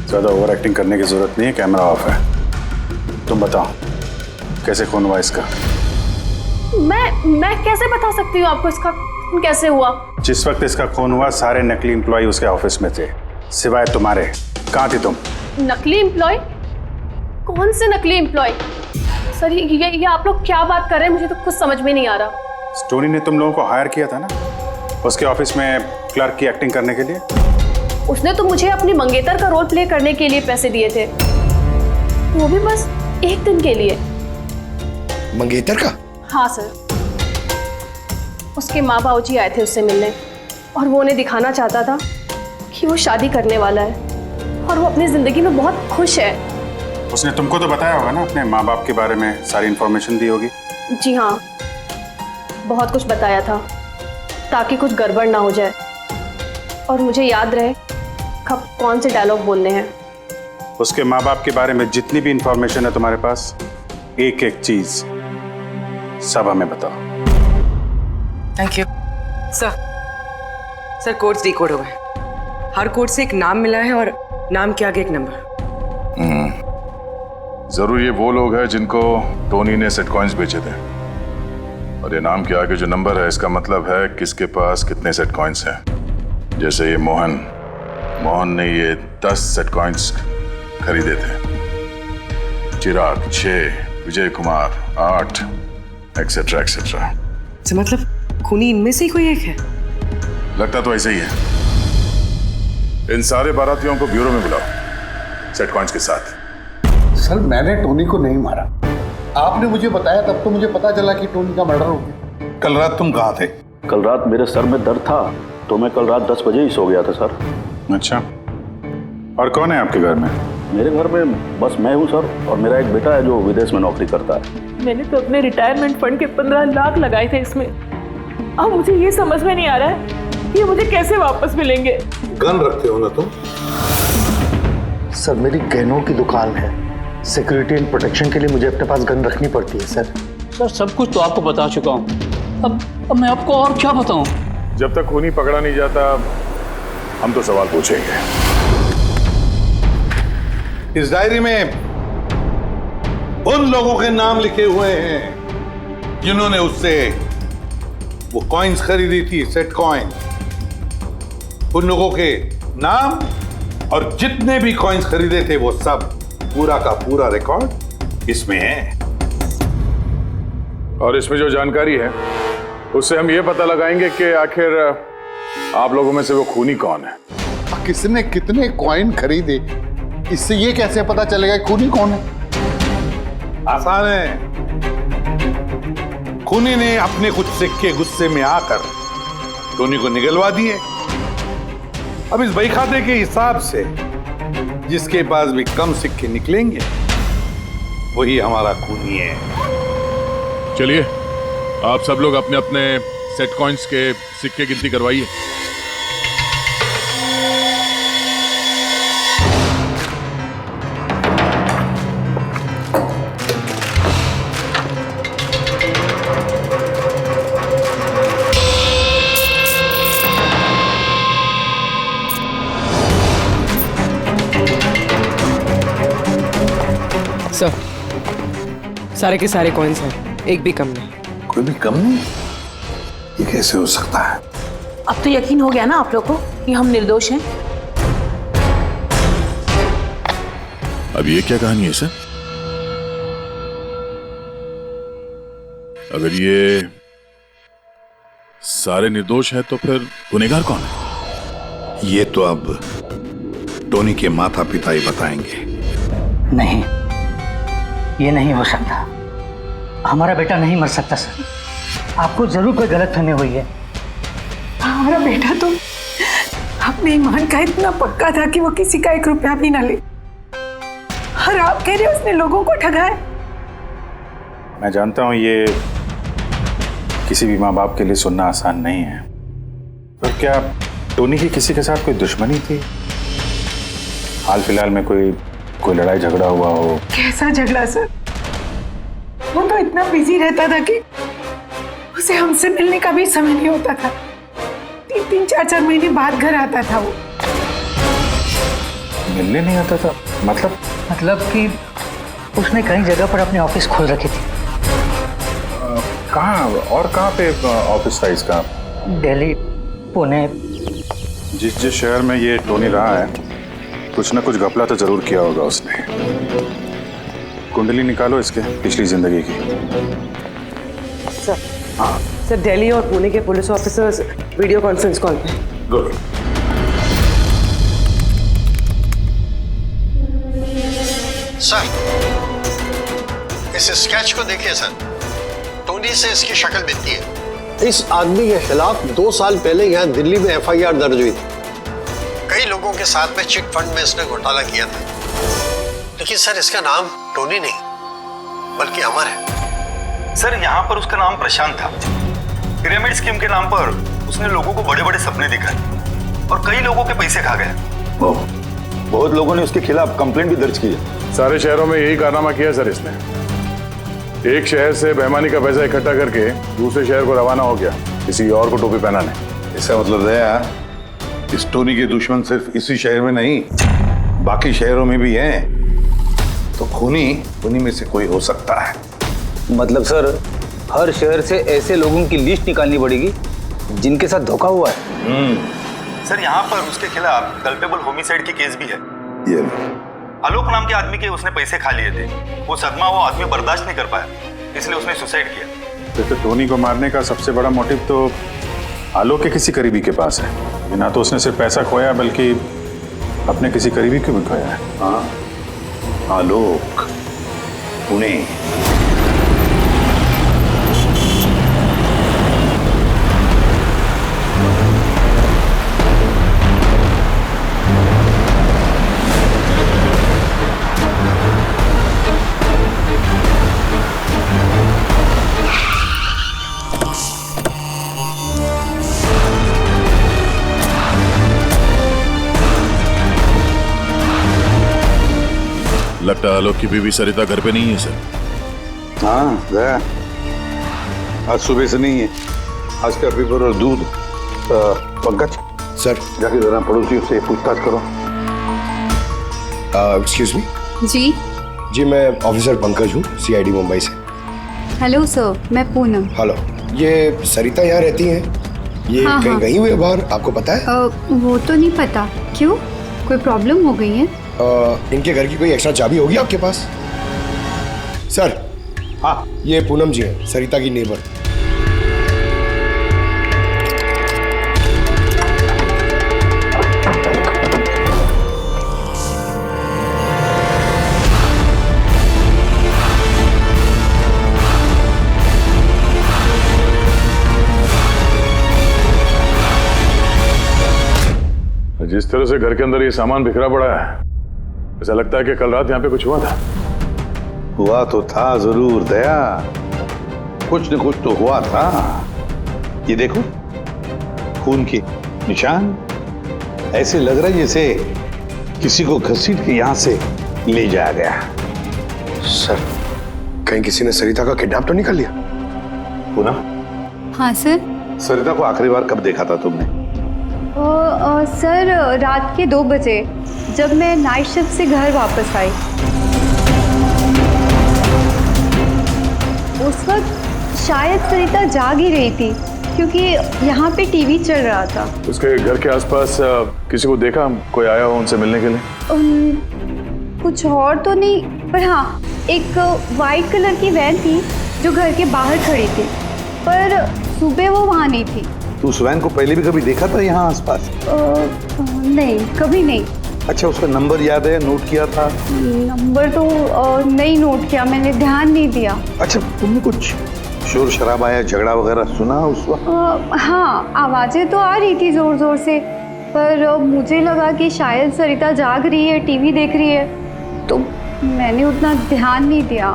ज्यादा ओवर एक्टिंग करने की जरूरत नहीं है, कैमरा ऑफ है। तुम बताओ कैसे खून हुआ इसका? मैं कैसे बता सकती हूँ आपको इसका खून कैसे हुआ? जिस वक्त इसका खून हुआ सारे नकली एम्प्लॉय उसके ऑफिस में थे, सिवाय तुम्हारे। कहाँ थी तुम? नकली एम्प्लॉय? कौन से नकली एम्प्लॉय? सर ये आप लोग क्या बात कर रहे हैं? मुझे तो कुछ समझ में नहीं आ रहा। टोनी ने तुम लोगों को हायर किया था ना उसके ऑफिस में क्लर्क की एक्टिंग करने के लिए। उसने तो मुझे अपनी मंगेतर का रोल प्ले करने के लिए पैसे दिए थे, वो भी बस एक दिन के लिए। मंगेतर का? हाँ सर, उसके माँ बाबू जी आए थे उससे मिलने और वो उन्हें दिखाना चाहता था कि वो शादी करने वाला है और वो अपनी जिंदगी में बहुत खुश है। उसने तुमको तो बताया होगा ना अपने माँ बाप के बारे में, सारी इन्फॉर्मेशन दी होगी। जी हाँ, बहुत कुछ बताया था ताकि कुछ गड़बड़ ना हो जाए और मुझे याद रहे कब कौन से डायलॉग बोलने हैं। उसके माँ बाप के बारे में जितनी भी इंफॉर्मेशन है तुम्हारे पास, एक एक चीज सब हमें बताओ। Thank you sir. Codes decode हो गए। हर कोड से एक नाम मिला है और नाम के आगे एक नंबर। जरूर ये वो लोग हैं जिनको टोनी ने सेट कॉइन्स बेचे थे, और ये नाम के आगे जो नंबर है इसका मतलब है किसके पास कितने सेट कॉइन्स हैं। जैसे ये मोहन ने ये 10 सेट कॉइन्स खरीदे थे, चिराग 6, विजय कुमार 8, एक्सेट्रा एक्सेट्रा। मतलब खूनी इनमें से ही कोई एक है? लगता तो ऐसे ही है। इन सारे बारातियों को ब्यूरो में बुलाओ सेट कॉइन्स के साथ। सर, मैंने टोनी को नहीं मारा। आपने मुझे बताया तब तो मुझे पता चला कि टोनी का मर्डर हो गया। कल रात तुम कहाँ थे? कल रात मेरे सर में दर्द था तो मैं कल रात 10 बजे ही सो गया था सर। अच्छा, और कौन है आपके घर में? मेरे घर में बस मैं हूँ सर, और मेरा एक बेटा है जो विदेश में नौकरी करता है। मैंने तो अपने रिटायरमेंट फंड के 15 लाख लगाए थे इसमें। अब मुझे ये समझ में नहीं आ रहा है कि मुझे कैसे वापस मिलेंगे। गन रखते हो ना तुम? सर, मेरी गहनों की दुकान है, सिक्योरिटी एंड प्रोटेक्शन के लिए मुझे अपने पास गन रखनी पड़ती है सर। सर, सब कुछ तो आपको बता चुका हूँ, अब मैं आपको और क्या बताऊँ? जब तक खूनी पकड़ा नहीं जाता हम तो सवाल पूछेंगे। इस डायरी में उन लोगों के नाम लिखे हुए हैं जिन्होंने उससे वो कॉइन्स खरीदी थी, सेट कॉइन। उन लोगों के नाम और जितने भी कॉइन्स खरीदे थे वो सब, पूरा का पूरा रिकॉर्ड इसमें है। और इसमें जो जानकारी है उससे हम ये पता लगाएंगे कि आखिर आप लोगों में से वो खूनी कौन है। किसने कितने कॉइन खरीदे, इससे ये कैसे पता चलेगा खूनी कौन है? आसान है। खूनी ने अपने कुछ सिक्के गुस्से में आकर टोनी को निगलवा दिए। अब इस बही खाते के हिसाब से जिसके पास भी कम सिक्के निकलेंगे वही हमारा खूनी है। चलिए आप सब लोग अपने अपने सेट कॉइन्स के सिक्के गिनती करवाइए। सर, सारे के सारे कॉइन्स हैं, एक भी कम नहीं। कोई भी कम नहीं? ये कैसे हो सकता है? अब तो यकीन हो गया ना आप लोग को कि हम निर्दोष हैं? अब ये क्या कहानी है सर? अगर ये सारे निर्दोष हैं तो फिर गुनहगार कौन है? ये तो अब टोनी के माता पिता ही बताएंगे। नहीं, ये नहीं हो सकता। हमारा बेटा नहीं मर सकता सर। आपको जरूर कोई गलतफहमी हुई है। हमारा बेटा तो अपने ईमान का इतना पक्का था कि वो किसी का 1 रुपया भी ना ले, और आप कह रहे हो उसने लोगों को ठगा है। मैं जानता हूं ये किसी भी माँ बाप के लिए सुनना आसान नहीं है, पर क्या टोनी की किसी के साथ कोई दुश्मनी थी? हाल फिलहाल में कोई लड़ाई झगड़ा हुआ हो? कैसा झगड़ा सर? वो तो इतना बिजी रहता था कि उसे हमसे मिलने का भी समय नहीं होता था। 3-3, 4-4 महीने बाद घर आता था वो। मिलने नहीं आता था? मतलब कि उसने कई जगह पर अपने ऑफिस खोल रखी थी। कहाँ पे ऑफिस था इसका? दिल्ली, पुणे। जिस शहर में ये टोनी रहा है, कुछ ना कुछ घपला तो जरूर किया होगा उसने। कुंडली निकालो इसके पिछली जिंदगी की। सर, हाँ सर, दिल्ली और पुणे के police officers video conference call पे। गुड। सर, इस स्केच को देखिए सर। टोनी से इसकी शक्ल मिलती है। इस आदमी के खिलाफ 2 साल पहले यहाँ दिल्ली में FIR दर्ज हुई थी। कई लोगों के साथ में चिट फंड में इसने घोटाला किया था, लेकिन सर इसका नाम टोनी नहीं बल्कि अमर है। सर, यहाँ पर उसका नाम प्रशांत था। पिरामिड स्कीम के नाम पर उसने लोगों को बड़े बड़े सपने दिखाए और कई लोगों के पैसे खा गया। बहुत लोगों ने उसके खिलाफ कंप्लेंट भी दर्ज की है। सारे शहरों में यही कारनामा किया सर इसने। एक शहर से बेईमानी का पैसा इकट्ठा करके दूसरे शहर को रवाना हो गया किसी और को टोपी पहनाने। इसका मतलब है इस टोनी के दुश्मन सिर्फ इसी शहर में नहीं, बाकी शहरों में भी हैं। तो खूनी में से कोई हो सकता है। मतलब सर, हर शहर से ऐसे लोगों की लिस्ट निकालनी पड़ेगी जिनके साथ धोखा हुआ है। सर, यहाँ पर उसके खिलाफ कल्पेबल होमिसाइड की केस भी है। ये आलोक नाम के आदमी के उसने पैसे खा लिए थे। वो सदमा वो आदमी बर्दाश्त नहीं कर पाया, इसलिए उसने सुसाइड किया। तो टोनी को मारने का सबसे बड़ा मोटिव तो आलोक के किसी करीबी के पास है। ना तो उसने सिर्फ पैसा खोया बल्कि अपने किसी करीबी को भी खोया है। हाँ, आलोक, पुणे। लगता है आलोक की बीवी सरिता घर पे नहीं है सर। हाँ गया, आज सुबह से नहीं है। आज का पेपर और दूध। पंकज सर, जाके जरा पड़ोसियों से पूछताछ करो। Excuse me. जी, मैं ऑफिसर पंकज हूँ, CID मुंबई से। हेलो सर, मैं पूनम। हेलो, ये सरिता यहाँ रहती हैं? ये हाँ, कहीं हाँ। गई हुई है बाहर, आपको पता है? वो तो नहीं पता। क्यों, कोई प्रॉब्लम हो गई है? इनके घर की कोई एक्स्ट्रा चाबी होगी आपके पास? सर, हाँ, ये पूनम जी हैं, सरिता की नेबर। जिस तरह से घर के अंदर ये सामान बिखरा पड़ा है, ऐसा लगता है कि कल रात यहाँ पे कुछ हुआ था। हुआ तो था जरूर दया, कुछ न कुछ तो हुआ था। ये देखो, खून के निशान। ऐसे लग रहा है जैसे किसी को घसीट के यहाँ से ले जाया गया। सर, कहीं किसी ने सरिता का किडनैप तो नहीं कर लिया? पूनम। हाँ सर। सरिता को आखिरी बार कब देखा था तुमने? सर, रात के 2 बजे, जब मैं नाइट शिफ्ट से घर वापस आई। शायद सरिता जाग ही रही थी क्योंकि यहाँ पे टीवी चल रहा था। उसके घर के आसपास किसी को देखा, कोई आया हो उनसे मिलने के लिए? कुछ और तो नहीं, पर हाँ एक वाइट कलर की वैन थी जो घर के बाहर खड़ी थी, पर सुबह वो वहाँ नहीं थी। तू उस वैन को पहले भी कभी देखा था यहाँ आसपास? नहीं, कभी नहीं। अच्छा, उसका नंबर याद है, नोट किया था? नंबर तो नहीं नोट किया, मैंने ध्यान नहीं दिया। अच्छा, तुमने कुछ शोर शराबा या झगड़ा वगैरह सुना उस वक्त? हाँ, आवाजें तो आ रही थी जोर जोर से, पर मुझे लगा कि शायद सरिता जाग रही है, टीवी देख रही है, तो मैंने उतना ध्यान नहीं दिया।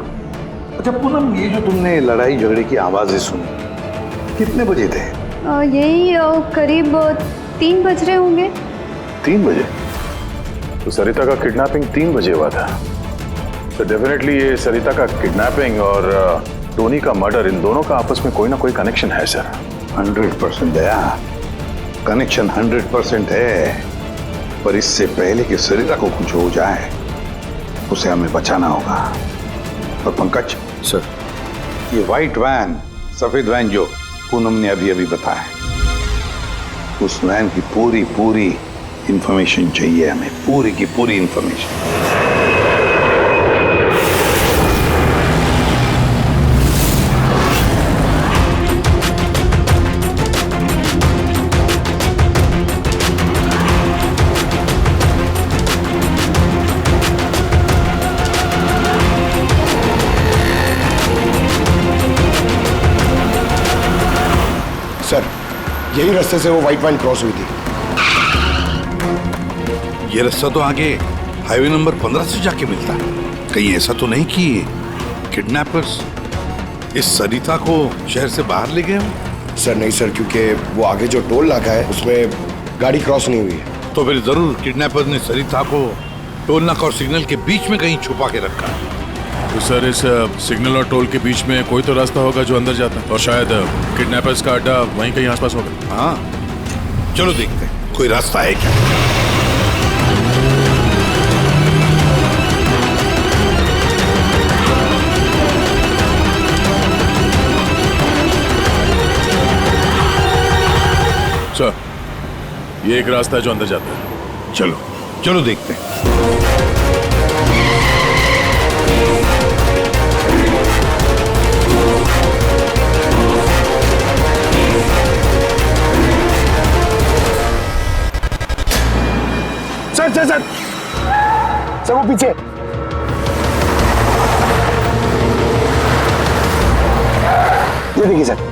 अच्छा पूनम, ये जो तुमने लड़ाई झगड़े की आवाजें सुनी, कितने बजे थे? यही करीब 3 बज रहे होंगे। 3 बजे? तो सरिता का किडनैपिंग 3 बजे हुआ था। तो डेफिनेटली ये सरिता का किडनैपिंग और टोनी का मर्डर, इन दोनों का आपस में कोई ना कोई कनेक्शन है सर। 100% दया, कनेक्शन 100% है, पर इससे पहले कि सरिता को कुछ हो जाए उसे हमें बचाना होगा। और पंकज सर, ये व्हाइट वैन, सफेद वैन जो पूनम ने अभी अभी बताया, उस वैन की पूरी इंफॉर्मेशन चाहिए हमें, पूरी की पूरी इंफॉर्मेशन। सर, यही रास्ते से वो व्हाइट वैन क्रॉस हुई थी। ये रास्ता तो आगे हाईवे नंबर 15 से जाके मिलता है। कहीं ऐसा तो नहीं कि किडनैपर्स इस सरिता को शहर से बाहर ले गए हो? सर नहीं सर, क्योंकि वो आगे जो टोल नाका है उसमें गाड़ी क्रॉस नहीं हुई है। तो फिर जरूर किडनैपर ने सरिता को टोल नाका और सिग्नल के बीच में कहीं छुपा के रखा है। तो सर, इस सिग्नल और टोल के बीच में कोई तो रास्ता होगा जो अंदर जाता है, और शायद किडनैपर्स का अड्डा वहीं कहीं आसपास होगा। हाँ, चलो देखते हैं कोई रास्ता है क्या। सर, ये एक रास्ता है जो अंदर जाता है। चलो देखते हैं। सर वो पीछे। ये देखिए sir.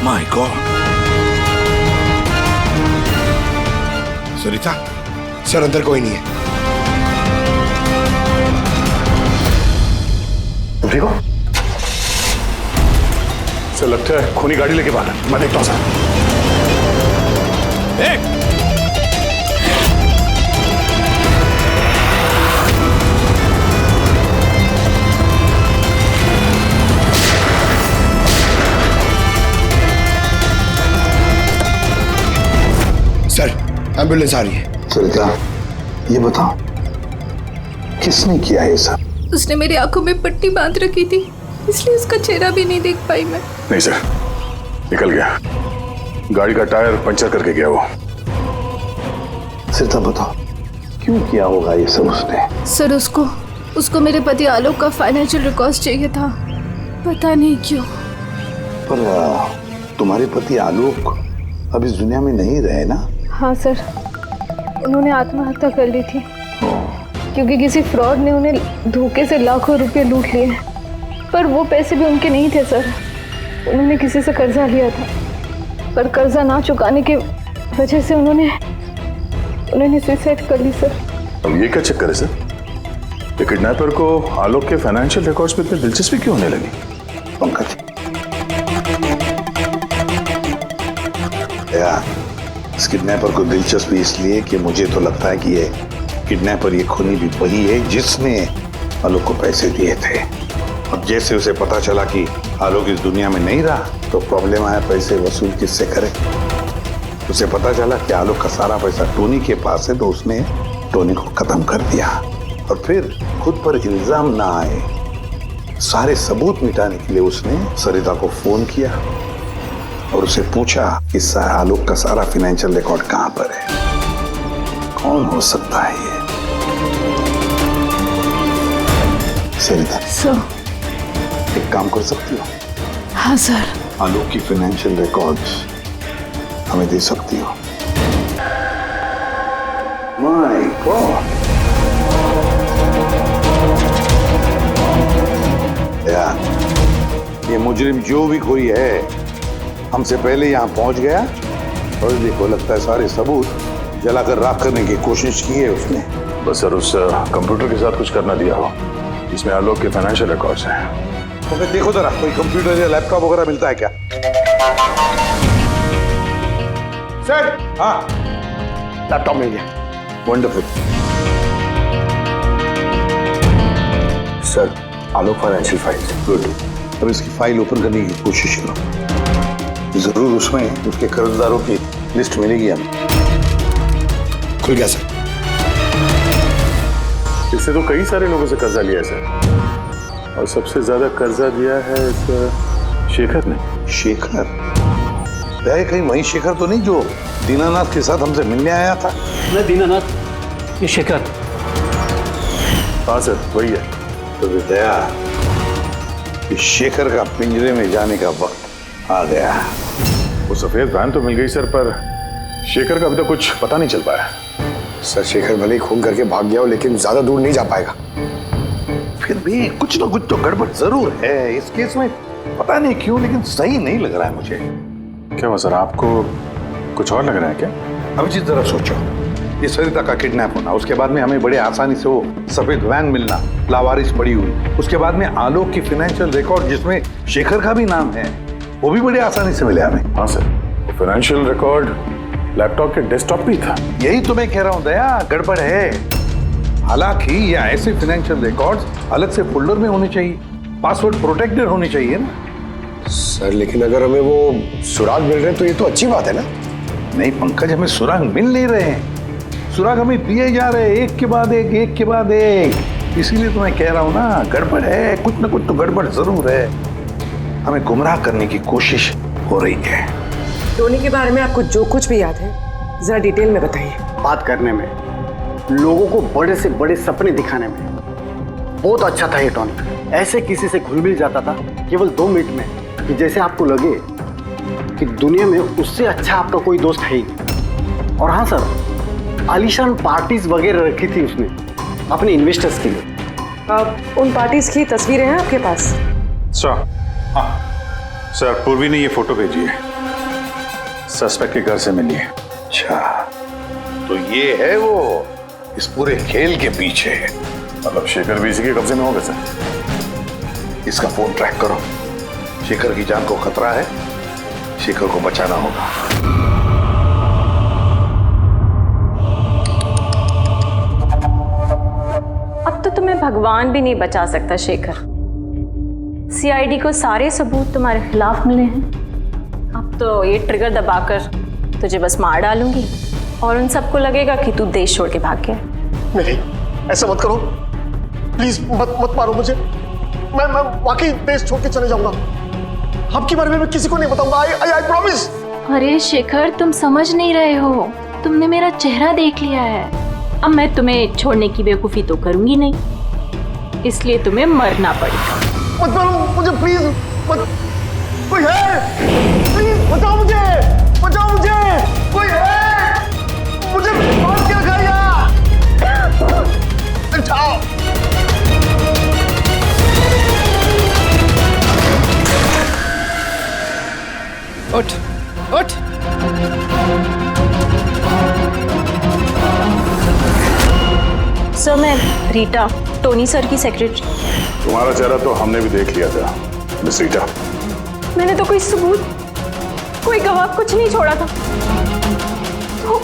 My God, Sarita. Sir अंदर कोई नहीं है। ठीक हो? सर लगता है खूनी गाड़ी लेके बाहर। मैं देखता हूँ सर। सर एम्बुलेंस आ रही है। सरिता, ये बताओ किसने किया ये सब? उसने मेरी आंखों में पट्टी बांध रखी थी, इसलिए उसका चेहरा भी नहीं देख पाई मैं। नहीं सर, निकल गया। गाड़ी का टायर पंचर करके गया वो। सरिता बताओ, क्यों किया होगा ये सब उसने? सर, उसको मेरे पति आलोक का फाइनेंशियल रिकॉर्ड चाहिए था, पता नहीं क्यों। पर तुम्हारे पति आलोक अब इस दुनिया में नहीं रहे ना? हाँ सर, उन्होंने आत्महत्या कर ली थी क्योंकि किसी फ्रॉड ने उन्हें धोखे से लाखों रुपए लूट लिए। पर वो पैसे भी उनके नहीं थे सर, उन्होंने किसी से कर्जा लिया था, पर कर्जा ना चुकाने की वजह से उन्होंने सुसाइड कर ली सर। अब ये क्या चक्कर है सर? ये किडनैपर को आलोक के फाइनेंशियल रिकॉर्ड्स में इतनी दिलचस्पी क्यों होने लगी? पंकज, या इस किडनैपर को दिलचस्पी इसलिए कि मुझे तो लगता है कि ये किडनैपर, ये खूनी भी वही है जिसने आलोक को पैसे दिए थे। अब जैसे उसे पता चला कि आलोक इस दुनिया में नहीं रहा तो प्रॉब्लम आया, पैसे वसूल किससे करे। उसे पता चला कि आलोक का सारा पैसा टोनी के पास है तो उसने टोनी को खत्म कर दिया और फिर खुद पर इल्जाम ना आए सारे सबूत मिटाने के लिए उसने सरिता को फोन किया और उसे पूछा कि आलोक का सारा फाइनेंशियल रिकॉर्ड कहां पर है, कौन हो सकता है ये। सरिता सर, एक काम कर सकती हो? हाँ सर। आलोक की फाइनेंशियल रिकॉर्ड्स हमें दे सकती हो? माय गॉड यार, ये मुजरिम जो भी कोई है हमसे पहले यहाँ पहुंच गया और देखो लगता है सारे सबूत जलाकर राख करने की कोशिश की है उसने। बस सर उस कंप्यूटर के साथ कुछ करना दिया हो जिसमें आलोक के फाइनेंशियल रिकॉर्ड्स हैं। तो फिर देखो जरा कोई कंप्यूटर या लैपटॉप वगैरह मिलता है क्या? सर, हाँ, लैपटॉप मिल गया। वंडरफुल। सर, आलोक फाइनेंशियल फाइल्स। गुड। अब इसकी फाइल ओपन करने की कोशिश करो, जरूर उसमें उसके कर्जदारों की लिस्ट मिलेगी हमें। खुल गया सर। इससे तो कई सारे लोगों से कर्जा लिया है सर, और सबसे ज्यादा कर्जा दिया है इस शेखर ने। शेखर? कहीं वही शेखर तो नहीं जो दीनानाथ के साथ हमसे मिलने आया था? मैं दीनानाथ, ये शेखर। हाँ सर, वही है। तो दया, इस शेखर का पिंजरे में जाने का वक्त आ गया। वो सफेद वैन तो मिल गई सर, पर शेखर का अभी तक कुछ पता नहीं चल पाया। सर, शेखर भले ही खून करके भाग गया हो लेकिन ज्यादा दूर नहीं जा पाएगा। फिर भी कुछ ना कुछ तो गड़बड़ जरूर है इस केस में, पता नहीं क्यों लेकिन सही नहीं लग रहा है मुझे। क्या हुआ सर, आपको कुछ और लग रहा है क्या? अभिजीत जरा सोचो, ये सरिता का किडनैप होना, उसके बाद में हमें बड़े आसानी से वो सफेद वैन मिलना लावारिस पड़ी हुई, उसके बाद में आलोक की फाइनेंशियल रिकॉर्ड जिसमें शेखर का भी नाम है वो भी बड़े आसानी से मिले हमें। हाँ सर, फाइनेंशियल रिकॉर्ड लैपटॉप के डेस्कटॉप पे था। यही तो मैं कह रहा हूँ दया, गड़बड़ है। हालांकि ये ऐसे फाइनेंशियल रिकॉर्ड्स अलग से फोल्डर में होने चाहिए, पासवर्ड प्रोटेक्टेड होने चाहिए ना। सर, लेकिन अगर हमें वो सुराग मिल रहे हैं तो ये तो अच्छी बात है ना। नहीं पंकज, हमें सुराग मिल नहीं रहे हैं, सुराग हमें दिए जा रहे हैं एक के बाद एक, एक के बाद एक। इसीलिए तो मैं कह रहा हूँ ना, गड़बड़ है, कुछ ना कुछ तो गड़बड़ जरूर है। हमें गुमराह करने की कोशिश हो रही है। टोनी के बारे में आपको जो कुछ भी याद है जरा डिटेल में बताइए। बात करने में, लोगों को बड़े से बड़े सपने दिखाने में बहुत अच्छा था ये टोनी। ऐसे किसी से घुल मिल जाता था केवल 2 मिनट में कि जैसे आपको लगे कि दुनिया में उससे अच्छा आपका कोई दोस्त है ही नहीं। और हाँ सर, आलीशान पार्टीज वगैरह रखी थी उसने अपने इन्वेस्टर्स के लिए। उन पार्टीज की तस्वीरें हैं आपके पास? सर, हाँ सर, पूर्वी ने ये फोटो भेजी है, सस्पेक्ट के घर से मिली है। अच्छा, तो ये है वो इस पूरे खेल के पीछे। मतलब शेखर भी इसी के कब्जे में होगा सर? इसका फोन ट्रैक करो, शेखर की जान को खतरा है, शेखर को बचाना होगा। अब तो तुम्हें भगवान भी नहीं बचा सकता शेखर। सीआईडी को सारे सबूत तुम्हारे खिलाफ मिले हैं। अब तो ये ट्रिगर दबाकर तुझे बस मार डालूंगी और उन सबको लगेगा कि तू देश छोड़ के भाग गया। नहीं, ऐसा मत करो प्लीज, मत मारो मुझे। मैं वाकई देश छोड़ के चले जाऊंगा। आपके बारे में मैं किसी को नहीं बताऊंगा। I promise. अरे शेखर, तुम समझ नहीं रहे हो, तुमने मेरा चेहरा देख लिया है। अब मैं तुम्हें छोड़ने की बेवकूफी तो करूंगी नहीं, इसलिए तुम्हें मरना पड़ेगा। मत मारो मुझे प्लीज, मत। कोई है? प्लीज बचाओ मुझे, बचाओ मुझे, कोई है? मुझे बांध के रखा यार। उठाओ। उठ, उठ। सर, मैं रीटा, टोनी सर की सेक्रेटरी। तुम्हारा चेहरा तो हमने भी देख लिया था मिस रीटा। मैंने तो कोई कोई गवाह कुछ नहीं छोड़ा था। तो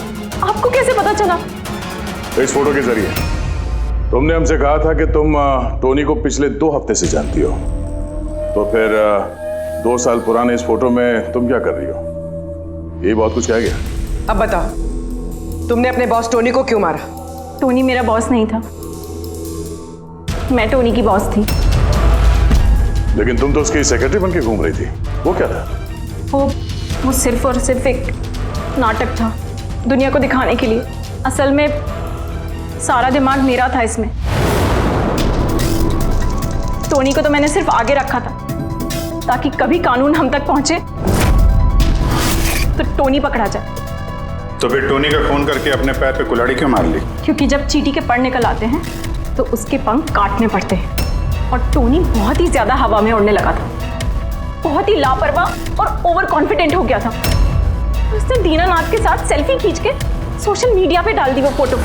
आपको कैसे पता चला? इस फोटो के जरिए। तुमने हमसे कहा था कि तुम टोनी को पिछले 2 हफ्ते से जानती हो, तो फिर 2 साल पुराने इस फोटो में तुम क्या कर रही हो? ये बहुत कुछ कह गया। अब बताओ, तुमने अपने बॉस टोनी को क्यों मारा? टोनी मेरा बॉस नहीं था, मैं टोनी की बॉस थी। लेकिन तुम तो उसकी सेक्रेटरी बन के घूम रही थी, वो क्या था? वो सिर्फ और सिर्फ एक नाटक था, दुनिया को दिखाने के लिए। असल में सारा दिमाग मेरा था इसमें। टोनी को तो मैंने सिर्फ आगे रखा था ताकि कभी कानून हम तक पहुंचे तो टोनी पकड़ा जाए। तो फिर टोनी का खून करके अपने पैर पे कुल्हाड़ी क्यों मार ली? क्योंकि जब चींटी के पर निकल आते हैं तो उसके पंख काटने पड़ते हैं, और टोनी बहुत ही ज्यादा हवा में उड़ने लगा था, बहुत ही लापरवाह और ओवर कॉन्फिडेंट हो गया था। उसने दीनानाथ के साथ सेल्फी खींच के सोशल मीडिया पे डाल दी वो फोटो।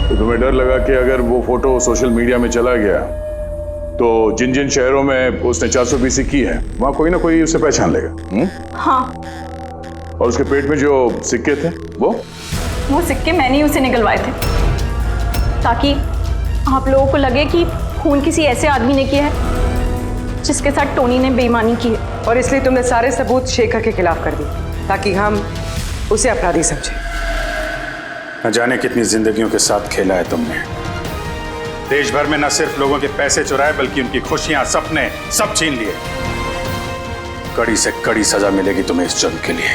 तो तुम्हें डर लगा कि अगर वो फोटो सोशल मीडिया में चला गया तो जिन जिन शहरों में उसने 420 की है वहां कोई ना कोई उसे पहचान लेगा। हाँ। और उसके पेट में जो सिक्के थे वो सिक्के मैंने ही उसे निकलवाए थे ताकि आप लोगों को लगे कि खून किसी ऐसे आदमी ने किया है जिसके साथ टोनी ने बेईमानी की है। और इसलिए तुमने सारे सबूत शेखर के खिलाफ कर दिए ताकि हम उसे अपराधी समझें। न जाने कितनी जिंदगियों के साथ खेला है तुमने। देश भर में न सिर्फ लोगों के पैसे चुराए बल्कि उनकी खुशियां, सपने सब छीन लिए। कड़ी से कड़ी सजा मिलेगी तुम्हें इस जुर्म के लिए।